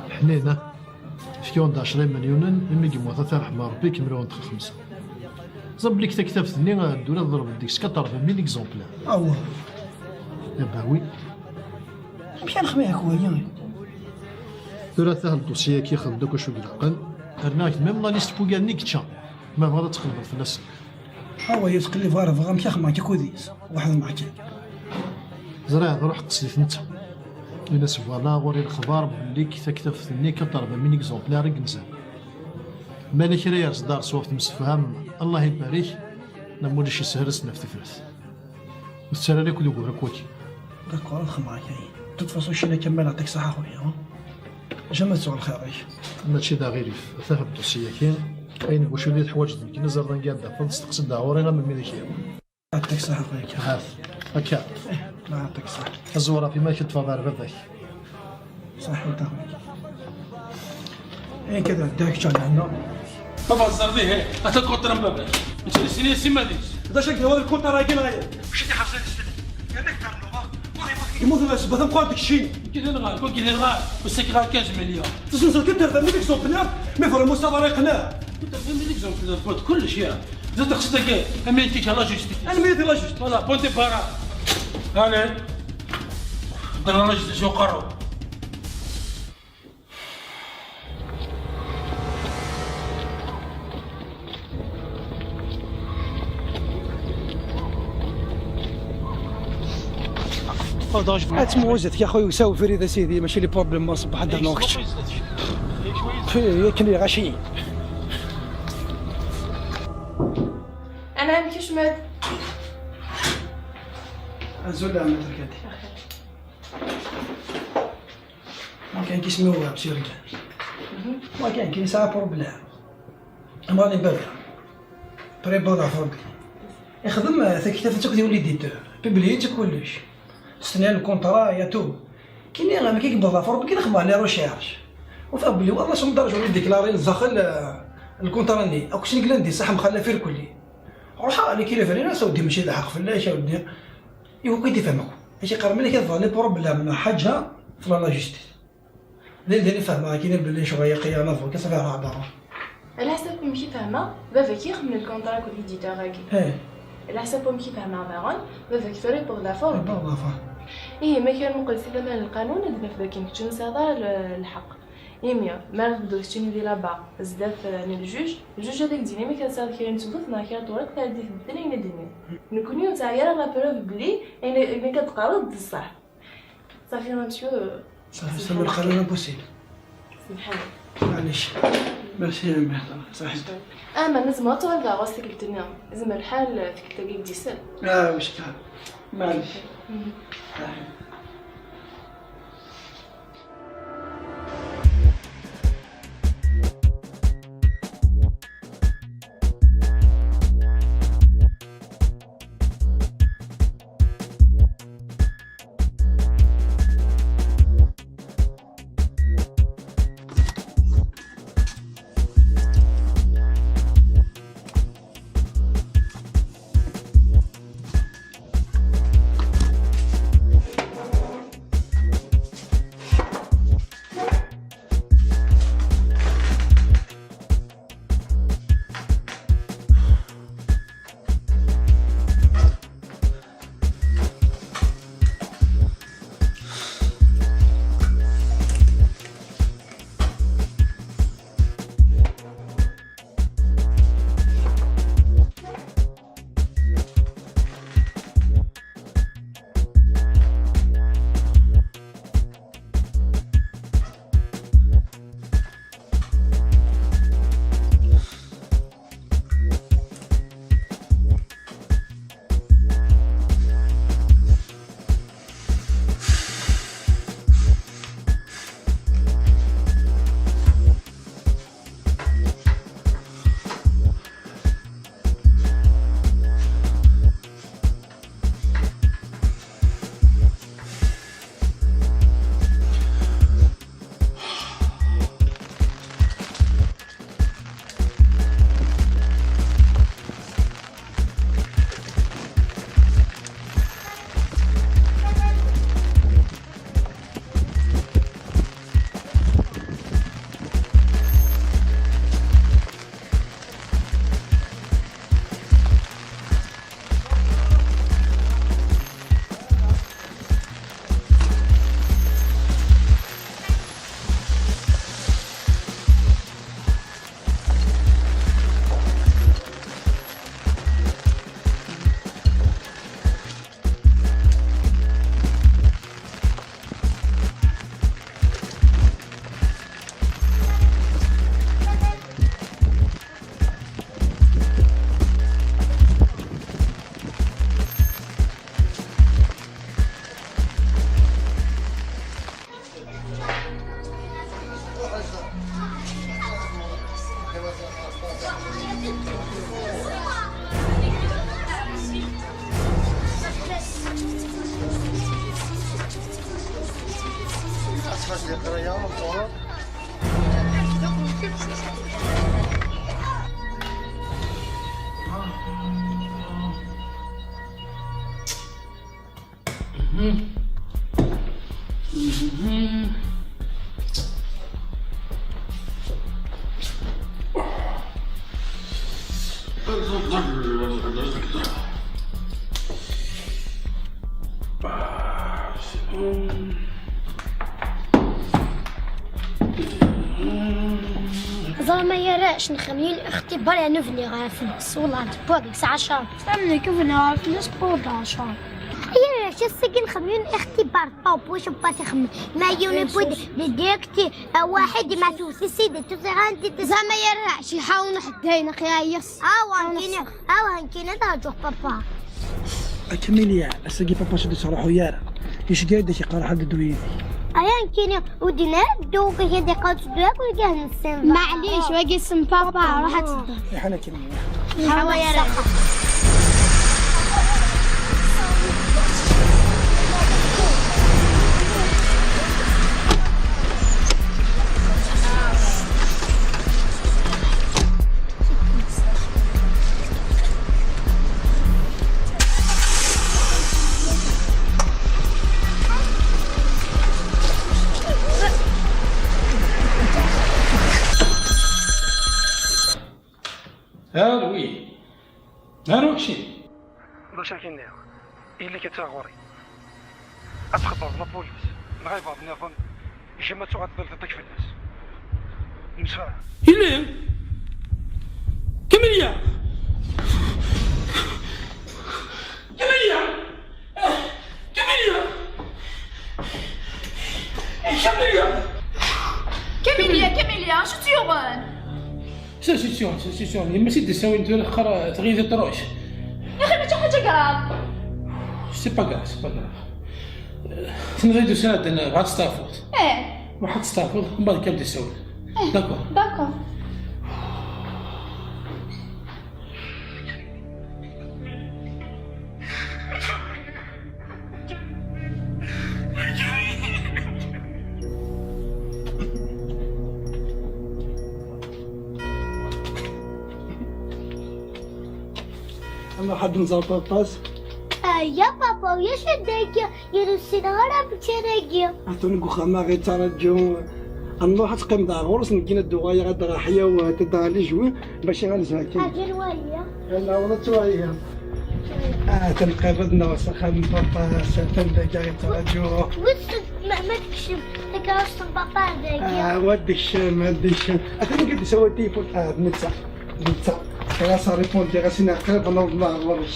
حنينا فيون 20 مليون ملي يموت ترحم ربي كملوا 5 زب لك كتاب ثني الدوله ضرب ديك 80 اكزومبلار اوه يا باوي مشي نخمي خويا ثلاثة الدوسيه كي خدوك وشو قلقن رناك ميم لا ليست بوغاني كتشا ما بغا تقلب في الناس هو يتقلب فارغ فغا مشي خما كي كوديس واحد معك زرع روح قصيت انت الناس فوالا غوري الخبار بلي كتاب ثني كضرب من اكزومبلار كنزان مالك راه يصدر صوفت مسفهم الله يبارك نمولي شي سهرس نفتي فلس والسلام عليكم دوك راكوتي داكور الخمار كاين تتفاصل شي لا كمل يعطيك الصحه خويا جمال سوى الخير ماشي دا غير فهم الدوسيه كاين واش وليت حوايج ديك نزر نقاد فنستقصد دعورينا من ميديك يعطيك الصحه خويا هاف هكا لا يعطيك الصحه الزوره في ماشي تفضل باباك صح وانت خويا ايه كذا داك جا عندنا ما بهزر به اتكوت رم باباك انت سيني سي ماديس هذا شكل هذا الكونت راه كاين غير مشيتي حافظين السنه هذاك تاع اللغه يموت الناس بثم قوات الشيء كي نغال كون كي نغال وسك غال 15 مليون تسنسل كنت هذا ميك زوبنير مي فور المستوى راه يقنع انت فين ميك زوبنير كل شيء زاد خصك امينتيك على جوستي انا ميدي لا جوست فوالا بونتي بارا انا درنا جوست شو قرروا اتموزت يا خويا وساوي فريد سيدي ماشي لي بروبليم ما صبح عندنا وقت كلي غاشي انا مكيش مات زول عم تركاتي ما كان كيسميوها بسير ما كان كاين ساعه بروبليم ماني بابا بريبارا فوق يخدم ثكتاف تاخذ يولي ديتور بيبليت كلش استنى الكونطرا يا تو كاين ما كيقبض لافور كي نخدم على ريشيرش وفا بلي والله شنو درجه ولي ديكلاري الداخل الكونطرا ني او كشني كلاندي صح مخلى فيه الكلي روح على كي لافرينا سودي ماشي لحق فلاش ودي يو كي تفهمك ماشي قرب ملي كتظهر لي بروبليم حاجه في لا جوستيس اللي فاهمها كاين بلي شويه قيانه فوق كصافي راه برا على حسب ماشي فاهمه بابا كيخدم الكونطرا كل ديتور هاكي ايه على حسب ماشي فاهمه بارون بابا كيفري بور لا فور بور لا فور إيه ما كان مقل سي ثمن القانون دابا في باكين كنت نساضر الحق إيميا ما نقدر تشيني دي لابا بزاف من الجوج هذاك ديني ما كنساضر كاين تبوت ما كان طورك تاع دي الدنيا هنا دنيا نكونيو تاع يرا لا بروف بلي انا كتقارض الصح صافي نمشيو صافي سمي القانون بوسيل سبحان معليش ماشي يا صحيح ما لازم نطول راسك الدنيا لازم الحال فيك تلاقيك ديسل واش كان معليش زعما يراش نخمين اختبار يعني فني فلوس والله بودكس 10 فهمني كيف نعرف فلوس بود 10 يا راش السكن خمين اختبار طوب واش باسي خمين ما يوني بود ديريكتي واحد مع توسي سيدي توسي غاندي زعما يراش يحاول حداينا خيايس هنكينا تاجو بابا اكملي اسقي بابا شدي صراحه يارا ايش قاعد يقرا حد دويدي ايان كينا ودينا دوك هي قالت دوك ولا نسم معليش واجي اسم بابا راحت يا حنا كلمه هو يا راح وي مالو شي باش كندير اللي كتغوري اتخطر لابوليس نغيب بعض نظن يشمت سوغا تضل تطيك في الناس نسفع إلا كاميليا كاميليا كاميليا كاميليا شو تيوغن؟ سيسيون يما سيدي ساوي انت الاخر تغيظ الطروش يا اخي ماشي حاجه كراف سي با كراف تنغيدو سنة انا بغات ستافورد واحد ستافورد ومن بعد كنبدا نساوي داكور انا حد نزار باباس يا بابا ويا شداك يا السنارة بتراجع أتوني خما غير ترجو نروح تقيم دار غورس نجينا الدوايا غدا حيا وتدار لي جوي باش غنزاكي حاجة رواية لا ولا توايا تنقبضنا وسخا من باباس تندقى غير ترجو ما تكشف تكرهش بابا ذاك ودي الشام ودي الشام أتوني قد سوى تيفون نتا خلاص ريبون دي غاسينا قريب نوضنا غورس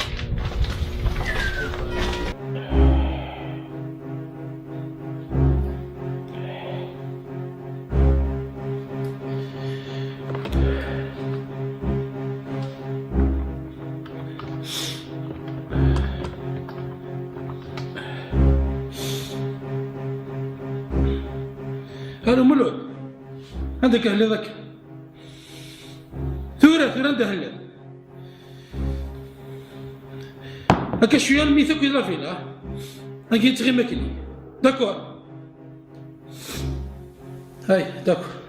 هلو ملعب عندك أهل ذاك ثورة عنده أهل هكا شوية الميثاق إلى فيلا هكا تغي ماكلي داكور هاي داكور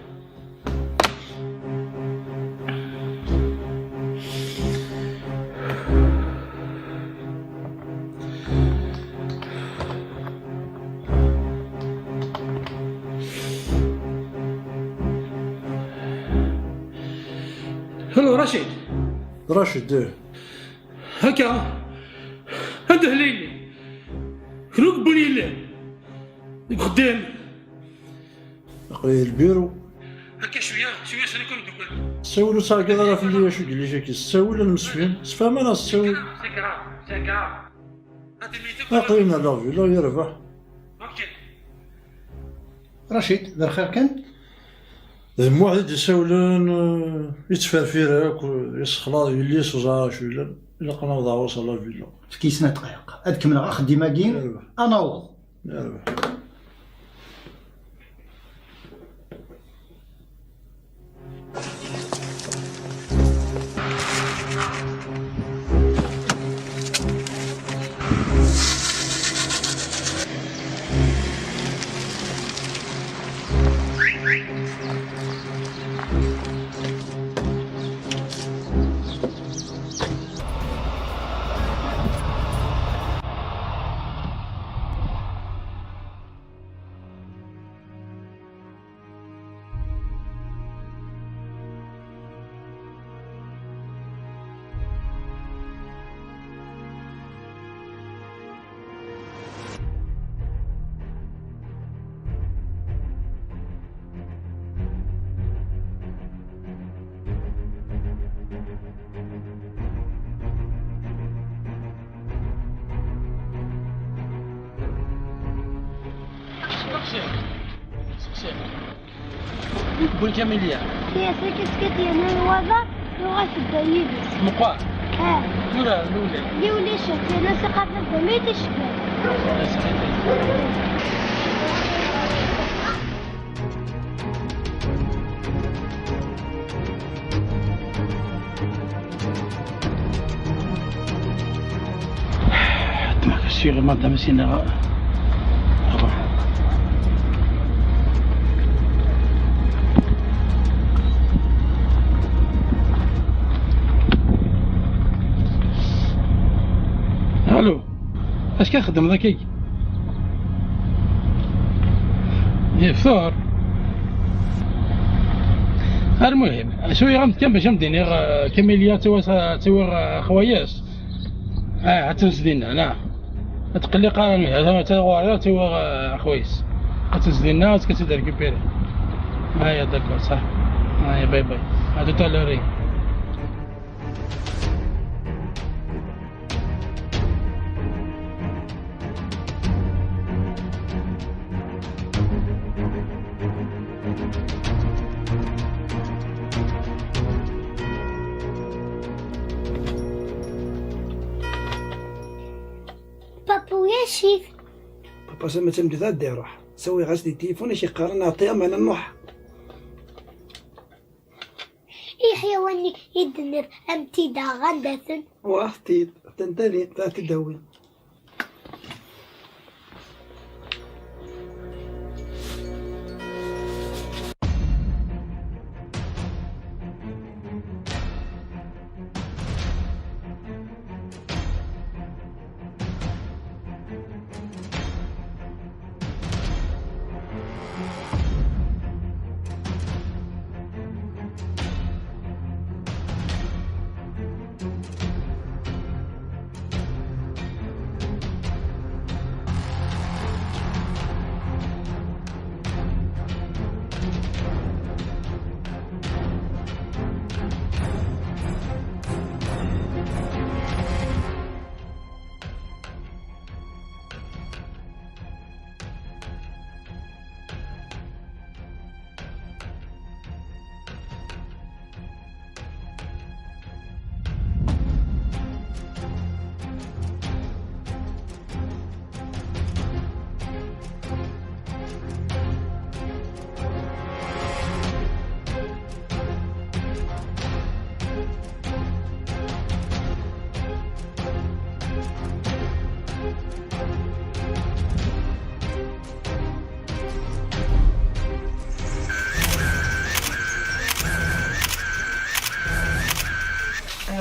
هلو راشد هكا هذا هليلي كروك بوليلي قدام قري البيرو هكا شويه شنو كنت نقول ساولو ساكي راه في اللي شو اللي جاكي ساول المسفين سفهم انا ساول سكرا اقينا لا لا يربح رشيد ذا الخير كان ذم واحد يساولن يتفرفر يسخلا يليس وزارة شو إلا قنا وضع وصل الفيلا في كيسنا دقائق هذيك من أخدي ماكين أنا وض يربح قول كاميليا هي سكت أنا الوضع لغة الدليل مقال ولا لي ولا شك أنا ثقافة الدليل تشبه معك السيغ ما دامسينا الو اش كنخدم ذاكي يفطر المهم شويه غنتكلم باش ندير كاميليا توا خواياس هتوز دينا انا تقلي قانوني هذا تغواريات هو خويس كتزدي الناس كتزيد ريكوبيري هاي داكور صح هاي باي باي هادو تاع لوري بابا ويا شيف بابا سما تمدي ذا دير روح سوي غاسل التليفون اش يقارن نعطيها معنا نروح اي حيوانك يدنر امتي دا غندثن واختي تنتلي تاتي داوي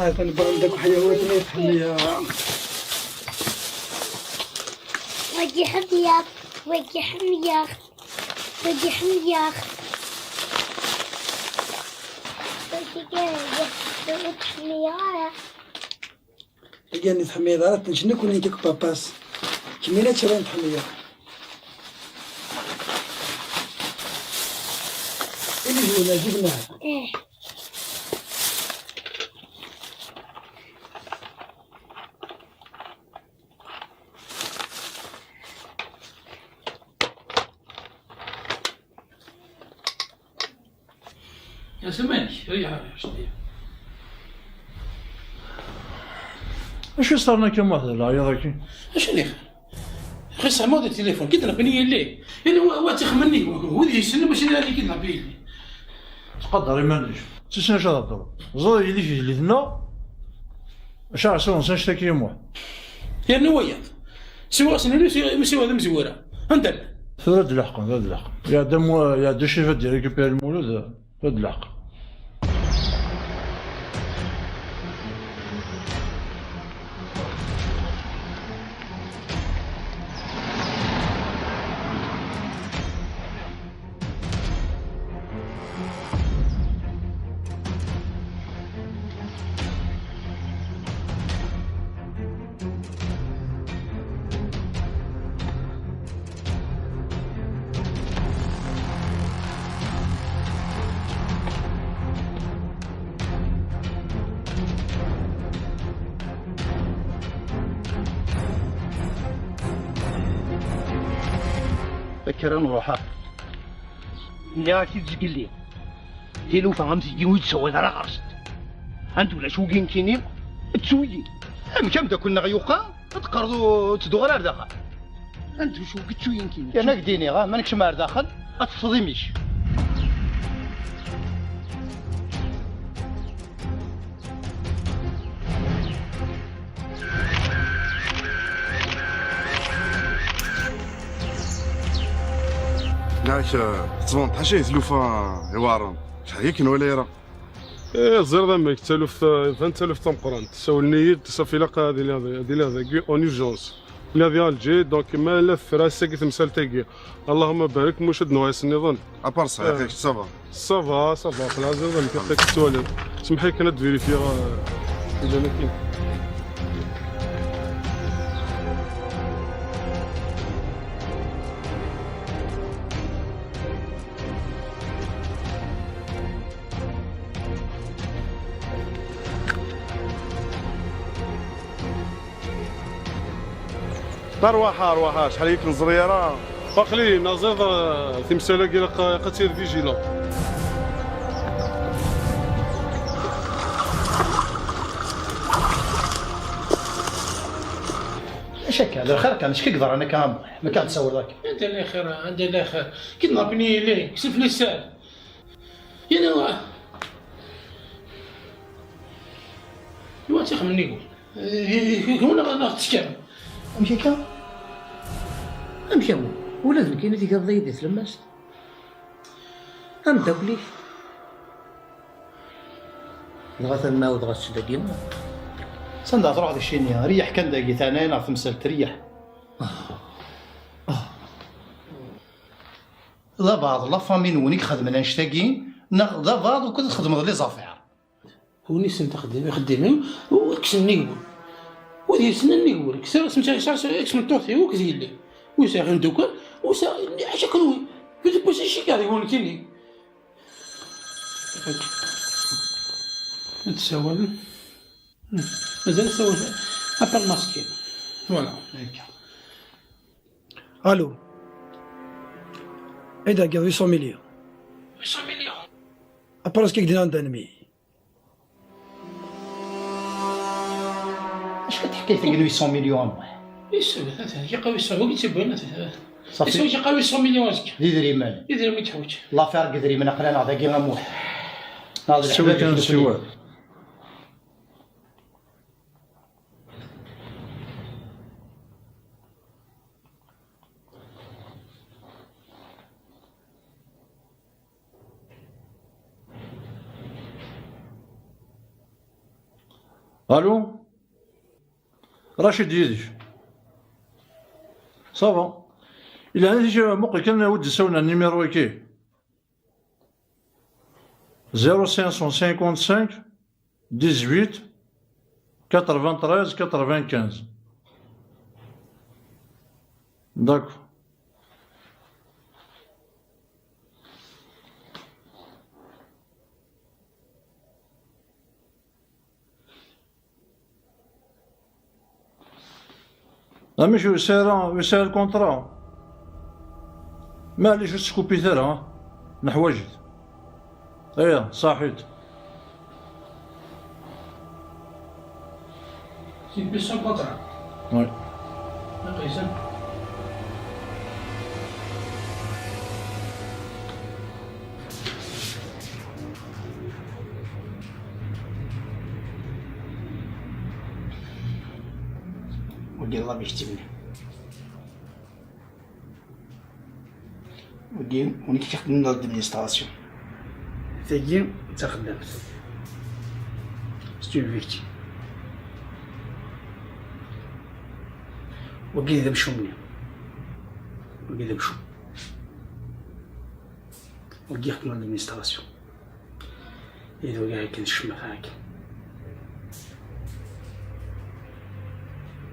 هذا نبغى عندك حيوانات ما يتحملها وجي حمياخ وجي حمياخ وجي حمياخ وجي حمياخ يعني تحميها تنشنو كون يجيك باباس كمينات شرين تحميها اللي جبنا جبناها يا سماني ريح شويه اش صارنا كم واحد العياط هاكي اش اللي خي سامو التليفون كي ضربني ليه يعني هو تخمني هو يسن باش اللي كي ضرب لي تقدر يمانيش تسنى شاطر زوج اللي في جلدنا اش عرسون سنشتكي موح يعني وياك سوا سنلو سوا هذا مزوره انت ثلاث الحق ثلاث الحق يا دو شيفات ديال ريكوبير المولود ثلاث الحق فكر نروحها لا تتقل لي تيلو فهمت يويد سوي ذا غرست انتو ولا شو كيني تسوي ام كم دا كنا غيوقا تقرضوا تدو غير داخل انتو شو كتسوي كيني يا نقديني غا مانكش مار داخل اتصدميش ناش تصبون حاشي تلوفا يوارن شحال هي كاين ولا يرى زير ذمك تلوف 20000 تمقران تساوي النيت صافي لاقا هذه اون يورجونس لا ديال الجي دونك ما لا فراسه كي تمثال تاكي اللهم بارك مشد نوايس النظام ابار صحيح صافا خلاص زير ذمك تاك السؤال سمحي كنا تفيريفي الا ما كاين أرواح شحال هيك الزريره باقلي نازيد تمثال كي قتير فيجيلون. اش هكا خير كان اش كيقدر انا كان ما كان تصور ذاك انت اللي خير عندي اللي خير كي نضربني ليه كسف لي السال يعني هو تيخ مني يقول هنا تشكر امشي كان امشي هو ولازم كاين ديك الضيدي تلمست تاكليش دغا الماء ودغا الشداكينا صندع تروح هذا الشيء ريح كان داكي ثاني نعرف مسال تريح لا بعض لا فامين ونيك خدمنا نشتاقين لا بعض وكنت تخدم لي زافير هوني سنت خدامين وكسني نقول ودي سنني نقول كسر سمتها اسم الطوطي وكذي لي وسا عندك وسا عشا كروي بس شي كاري هون كيني نتساوى مازال نساوى ابل ماسكين فوالا هكا. الو ايه داك 800 مليون 800 مليون ابرس كيك دينا ندمي اش كتحكي في 800 مليون يسوي هذا يقوي السوق قلت بغينا صافي يسوي يقوي 100 مليون ديري مال يدير ما يتحوج لافير قدري من قرانا هذا كي غموح سوي كان السواد الو راشد يديش صافا إلا أنا تيجي موقع كان ودي سوينا النيميرو كي 0555 18 93 95 داكو ماشي يسال الكونطرا معليش تسكوبي ثرا نحوجت ايه صحيت سي بيسون كونطرا وي نقيسن ودي الله بيشتمني ودي ونيك تخدم من الادمينستراسيون تاجي تخدم ستون فيكتي وقيل ذا بشومني وقيل ذا بشوم وقيل خدم الادمينستراسيون إذا وقع كان الشمة هاكي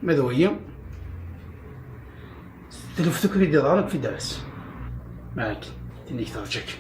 ماذا هي؟ تلفتك في دارك في درس معك تنيك ترجعك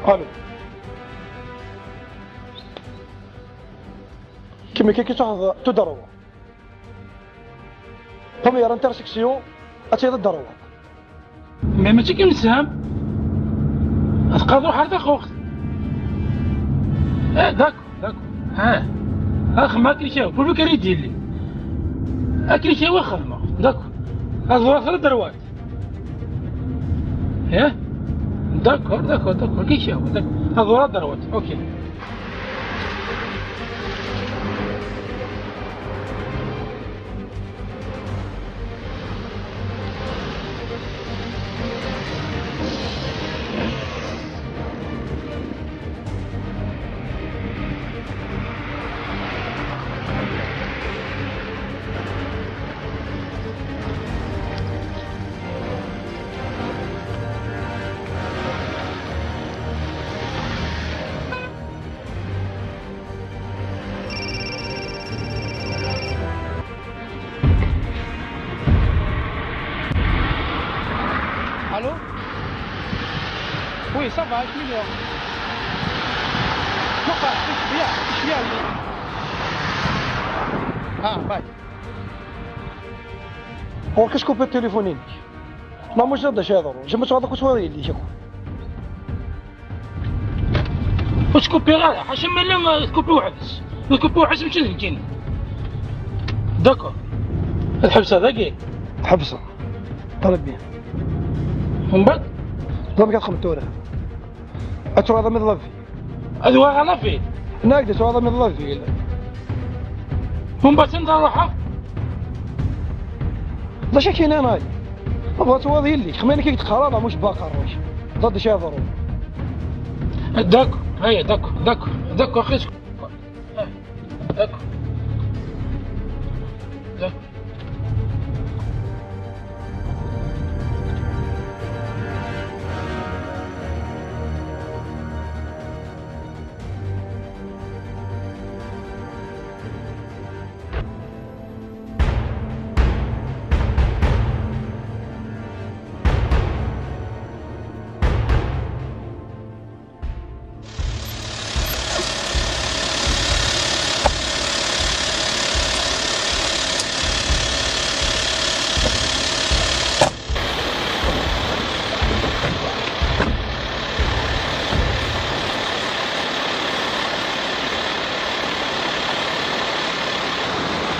الو كيما كي تاخذ تدروا بروميير انترسيكسيون اتي الدروات ما ماشي كي نسهم تقدر روح هذا خوخ داكو اخ ما كل شيء كل بكري يدير لي اكل شيء وخدمه داكو هذا ثلاث دروات داكو كل شيء داكو هذا دروات اوكي الو وي صافا 8 مليون وقع ايش بيع باي هو كشكوب التليفونين لا مش هذا شي هضروا جمعت هذاك وصوري لي شكو واش كوبي غير حاشا مالا كوبي واحد كوبي واحد باش نجينا داكور الحبسه ذاك حبسه طلب بيه ومن بعد ضرب كتخمم تورا اتو هذا من ظفي هذا غلافي ناقدس هذا من ظفي ومن بعد نروحها لا شي كاين انا بغات واضي لي خماني كي تقرا مش باقر واش ضد شي هضروا داكو هيا داكو اخي داكو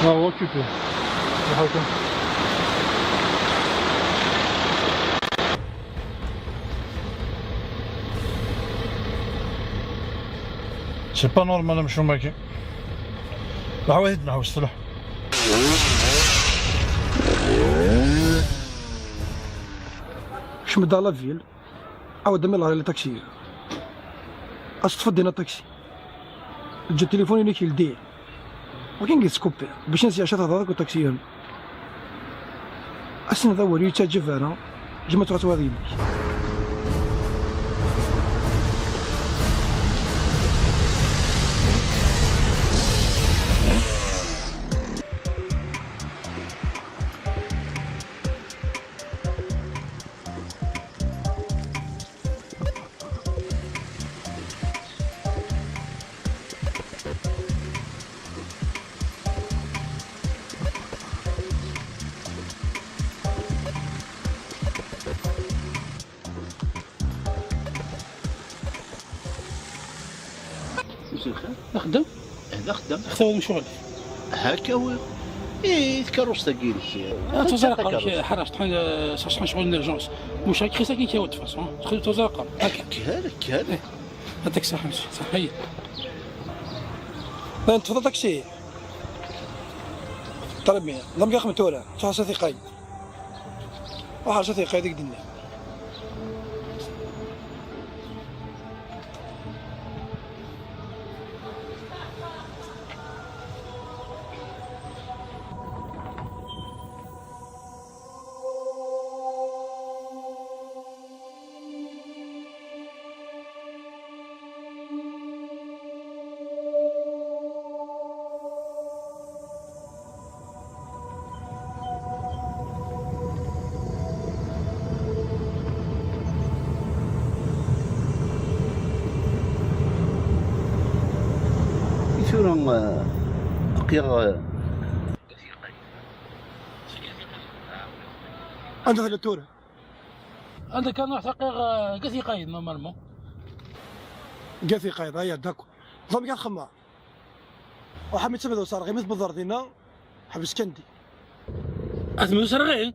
هو occupé. سي با نورمال نمشيو ماكي العوايد نحو الصلاح شمد على فيل عاود ميل على التاكسي اش تفضينا التاكسي جا تليفوني ليك يلديه وكاين قلت سكوبي باش نسي عشات هذاك والتاكسي اسنا ذا ولي تاجف انا جمعت راتو هذه نخدم هذا خدام خدام شغل هكا هو ايه كروستا كيلك تزرق حرجت شحال شغل نيرجونس مش هيك خيسا كي تاود فاصون خذ تزرق هكا هذاك هذاك صح هي انت تفضل تاكسي طلب مين لم يخمن تورا شحال ثقي واحد ثقي ديك الدنيا تورا أقيا عندك التورة عندك كان واحد قاثي قايد نورمالمون قاثي قايد هيا داكو ضم كان خمار وحمد سمدو صار مثل بالضرب هنا حبس كندي أثمدو صرغي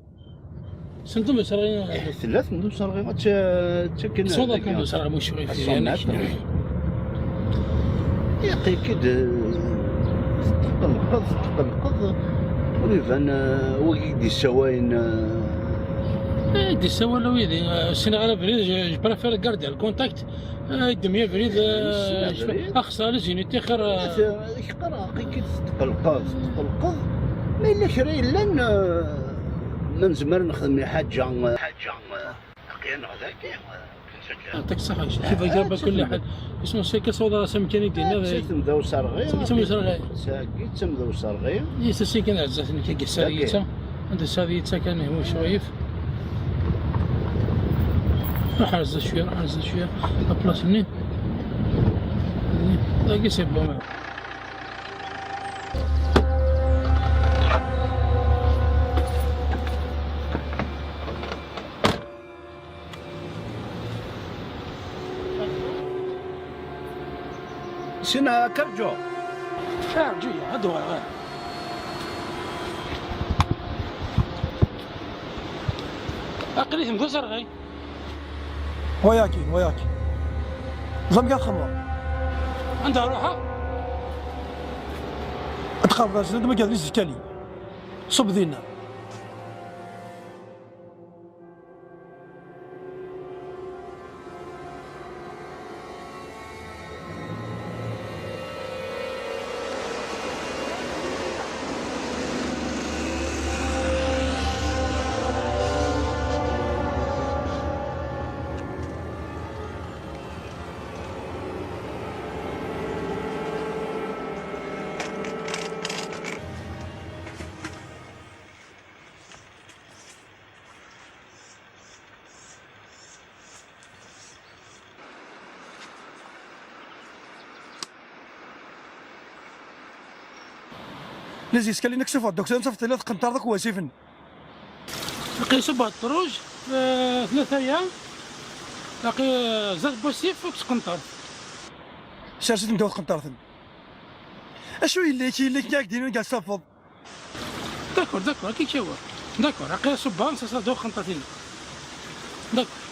سنتم صرغي ثلاث مدو صرغي ما تشكل صودا كانوا صرغي مش شوي في يا أخي كده تقلقض وليفان ويدي السواين دي سوا لو يدي السنغال فريد جو بريفير غاردي الكونتاكت الدمية فريد اخسر لجينيتي خير قرا كي تقلقض ما الا شري لان من زمان نخدم حاجه لقينا هذاك يعطيك الصحة كيف جاب كل أحد اسمه سيكل صودا راسه مكاني دينا تمداو صرغي تمداو صرغي يسسيكن عزاتني كي الساريتا عند الساريتا كان هو شويف راح نزل شوية بلاص منين لاقي سي بون سنا كرجو كرجو هذا هو غير أقليت مقصر غي وياكي ضم كان خمار عندها روحها تخاف زاد ما قادرين تشكالي صب ذينا لازم يسكلي نكسف الدوك نصف ثلاث قنطار ذاك واسيفن لقي صبها الطروج 3 أيام لقي زاد بوسيف وكس قنطار شارجت ندوز قنطار ثن اشو اللي كاك دينا قاعد صفض داكور كي شوا داكور لقي صبها نصف دو قنطارتين داكور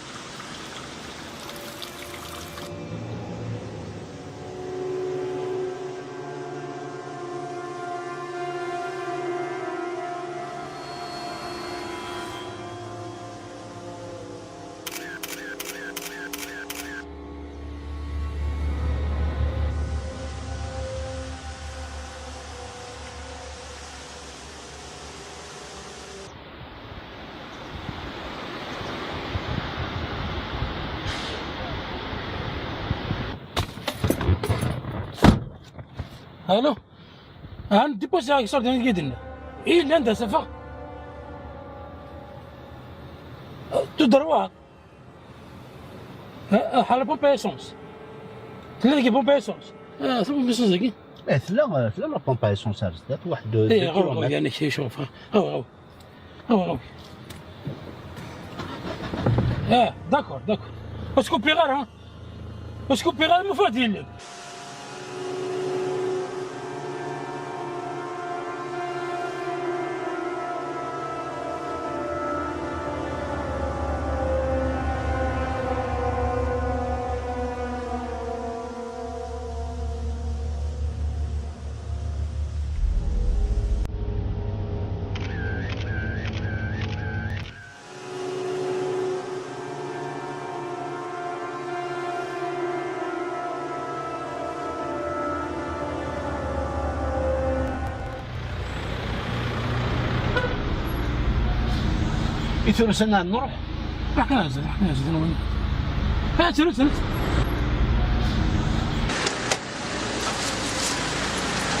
الو عندي بوسي صار ديال قيدنا ايه اللي عندها سفا تدروا حال بومبا ايسونس تلاقي بومبا ايسونس ثم بيسونس كي لا بومبا ايسونس ذات واحد يعني شي شوف هو داكور اسكو بيغار مفاتيح لك يترسلنا نروح راح ننزل انا وين ترسلت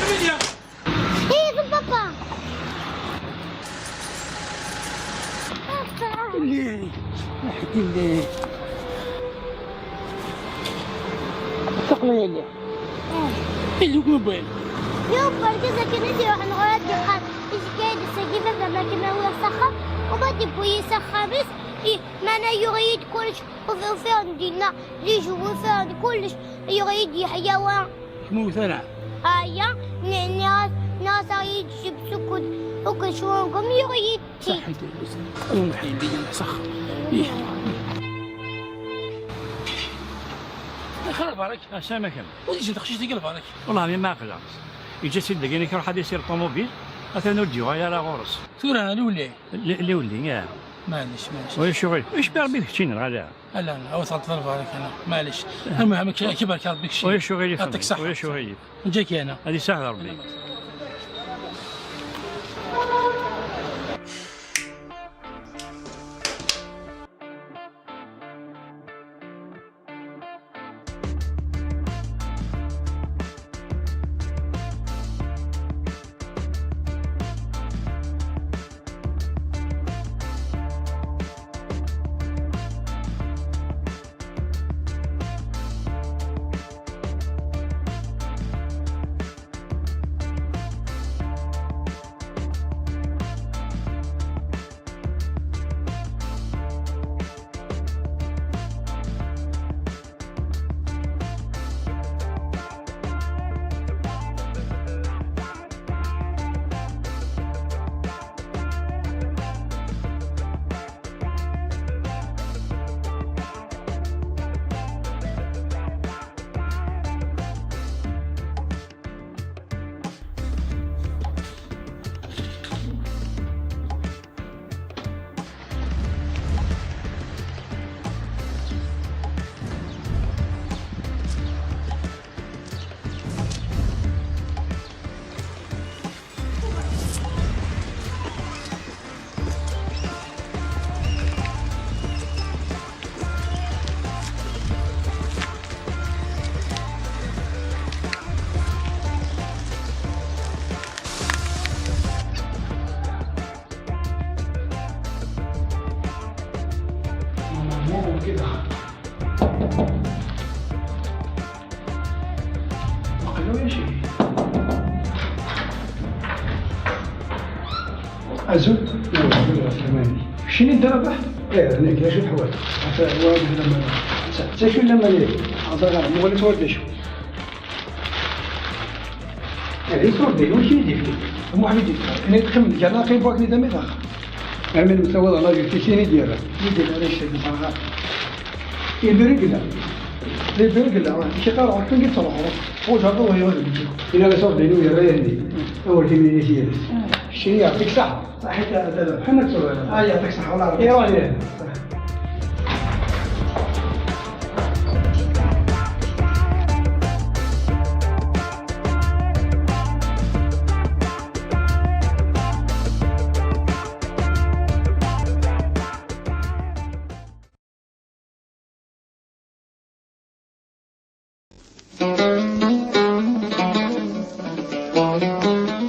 اميليا ايه بابا اللي ثقلي اللي هو موبايل يوم بركزة كنا يروح نغرد يقال إيش قاعد السقيفة فما كنا هو سخر وبعد بوي سخر بس ما أنا يريد كلش وفي دينا ليش وفي كلش يريد حيوان مثلا هيا ناس يريد يبسكوا وكل شوانكم يريد صحيتي ونحي اللي سخر إيه خلاص بارك سامحك وديش تخشيش تقلب بارك والله ما قلقت يجي سيد لقيني كروح حد يسير طوموبيل مثلا نرجعوا على غورس ثورة أنا الأولى الأولى يا معليش وش شغل ايش بيربي تشين الغداء لا لا اوصل طلب عليك انا معليش المهم كبر كان بك شيء وش شغل يعطيك صحة وش شغل نجيك انا هذه سهله ربي كده قالوا يا شيخ أزود ثمانية شنو الدرجة؟ إيه هناك يا شوف حوالي حتى واقف لما تشوف لما ليه أصلا مو اللي تود شو هذه صور دي وش يديك مو حد يديك أنا تخمن جانا قيم باكني دمي ذاك من مسوى الله يفتشيني ديره يدير على الشيء بصراحة يبرقنا يبرقنا شقار عارفين قلت صراحة هو جاب الله يولد إلى لا صور دينو يريني أول في من يسير الشيء يعطيك صح صحيح هذا محمد صور يعطيك صح ولا إيه Thank you.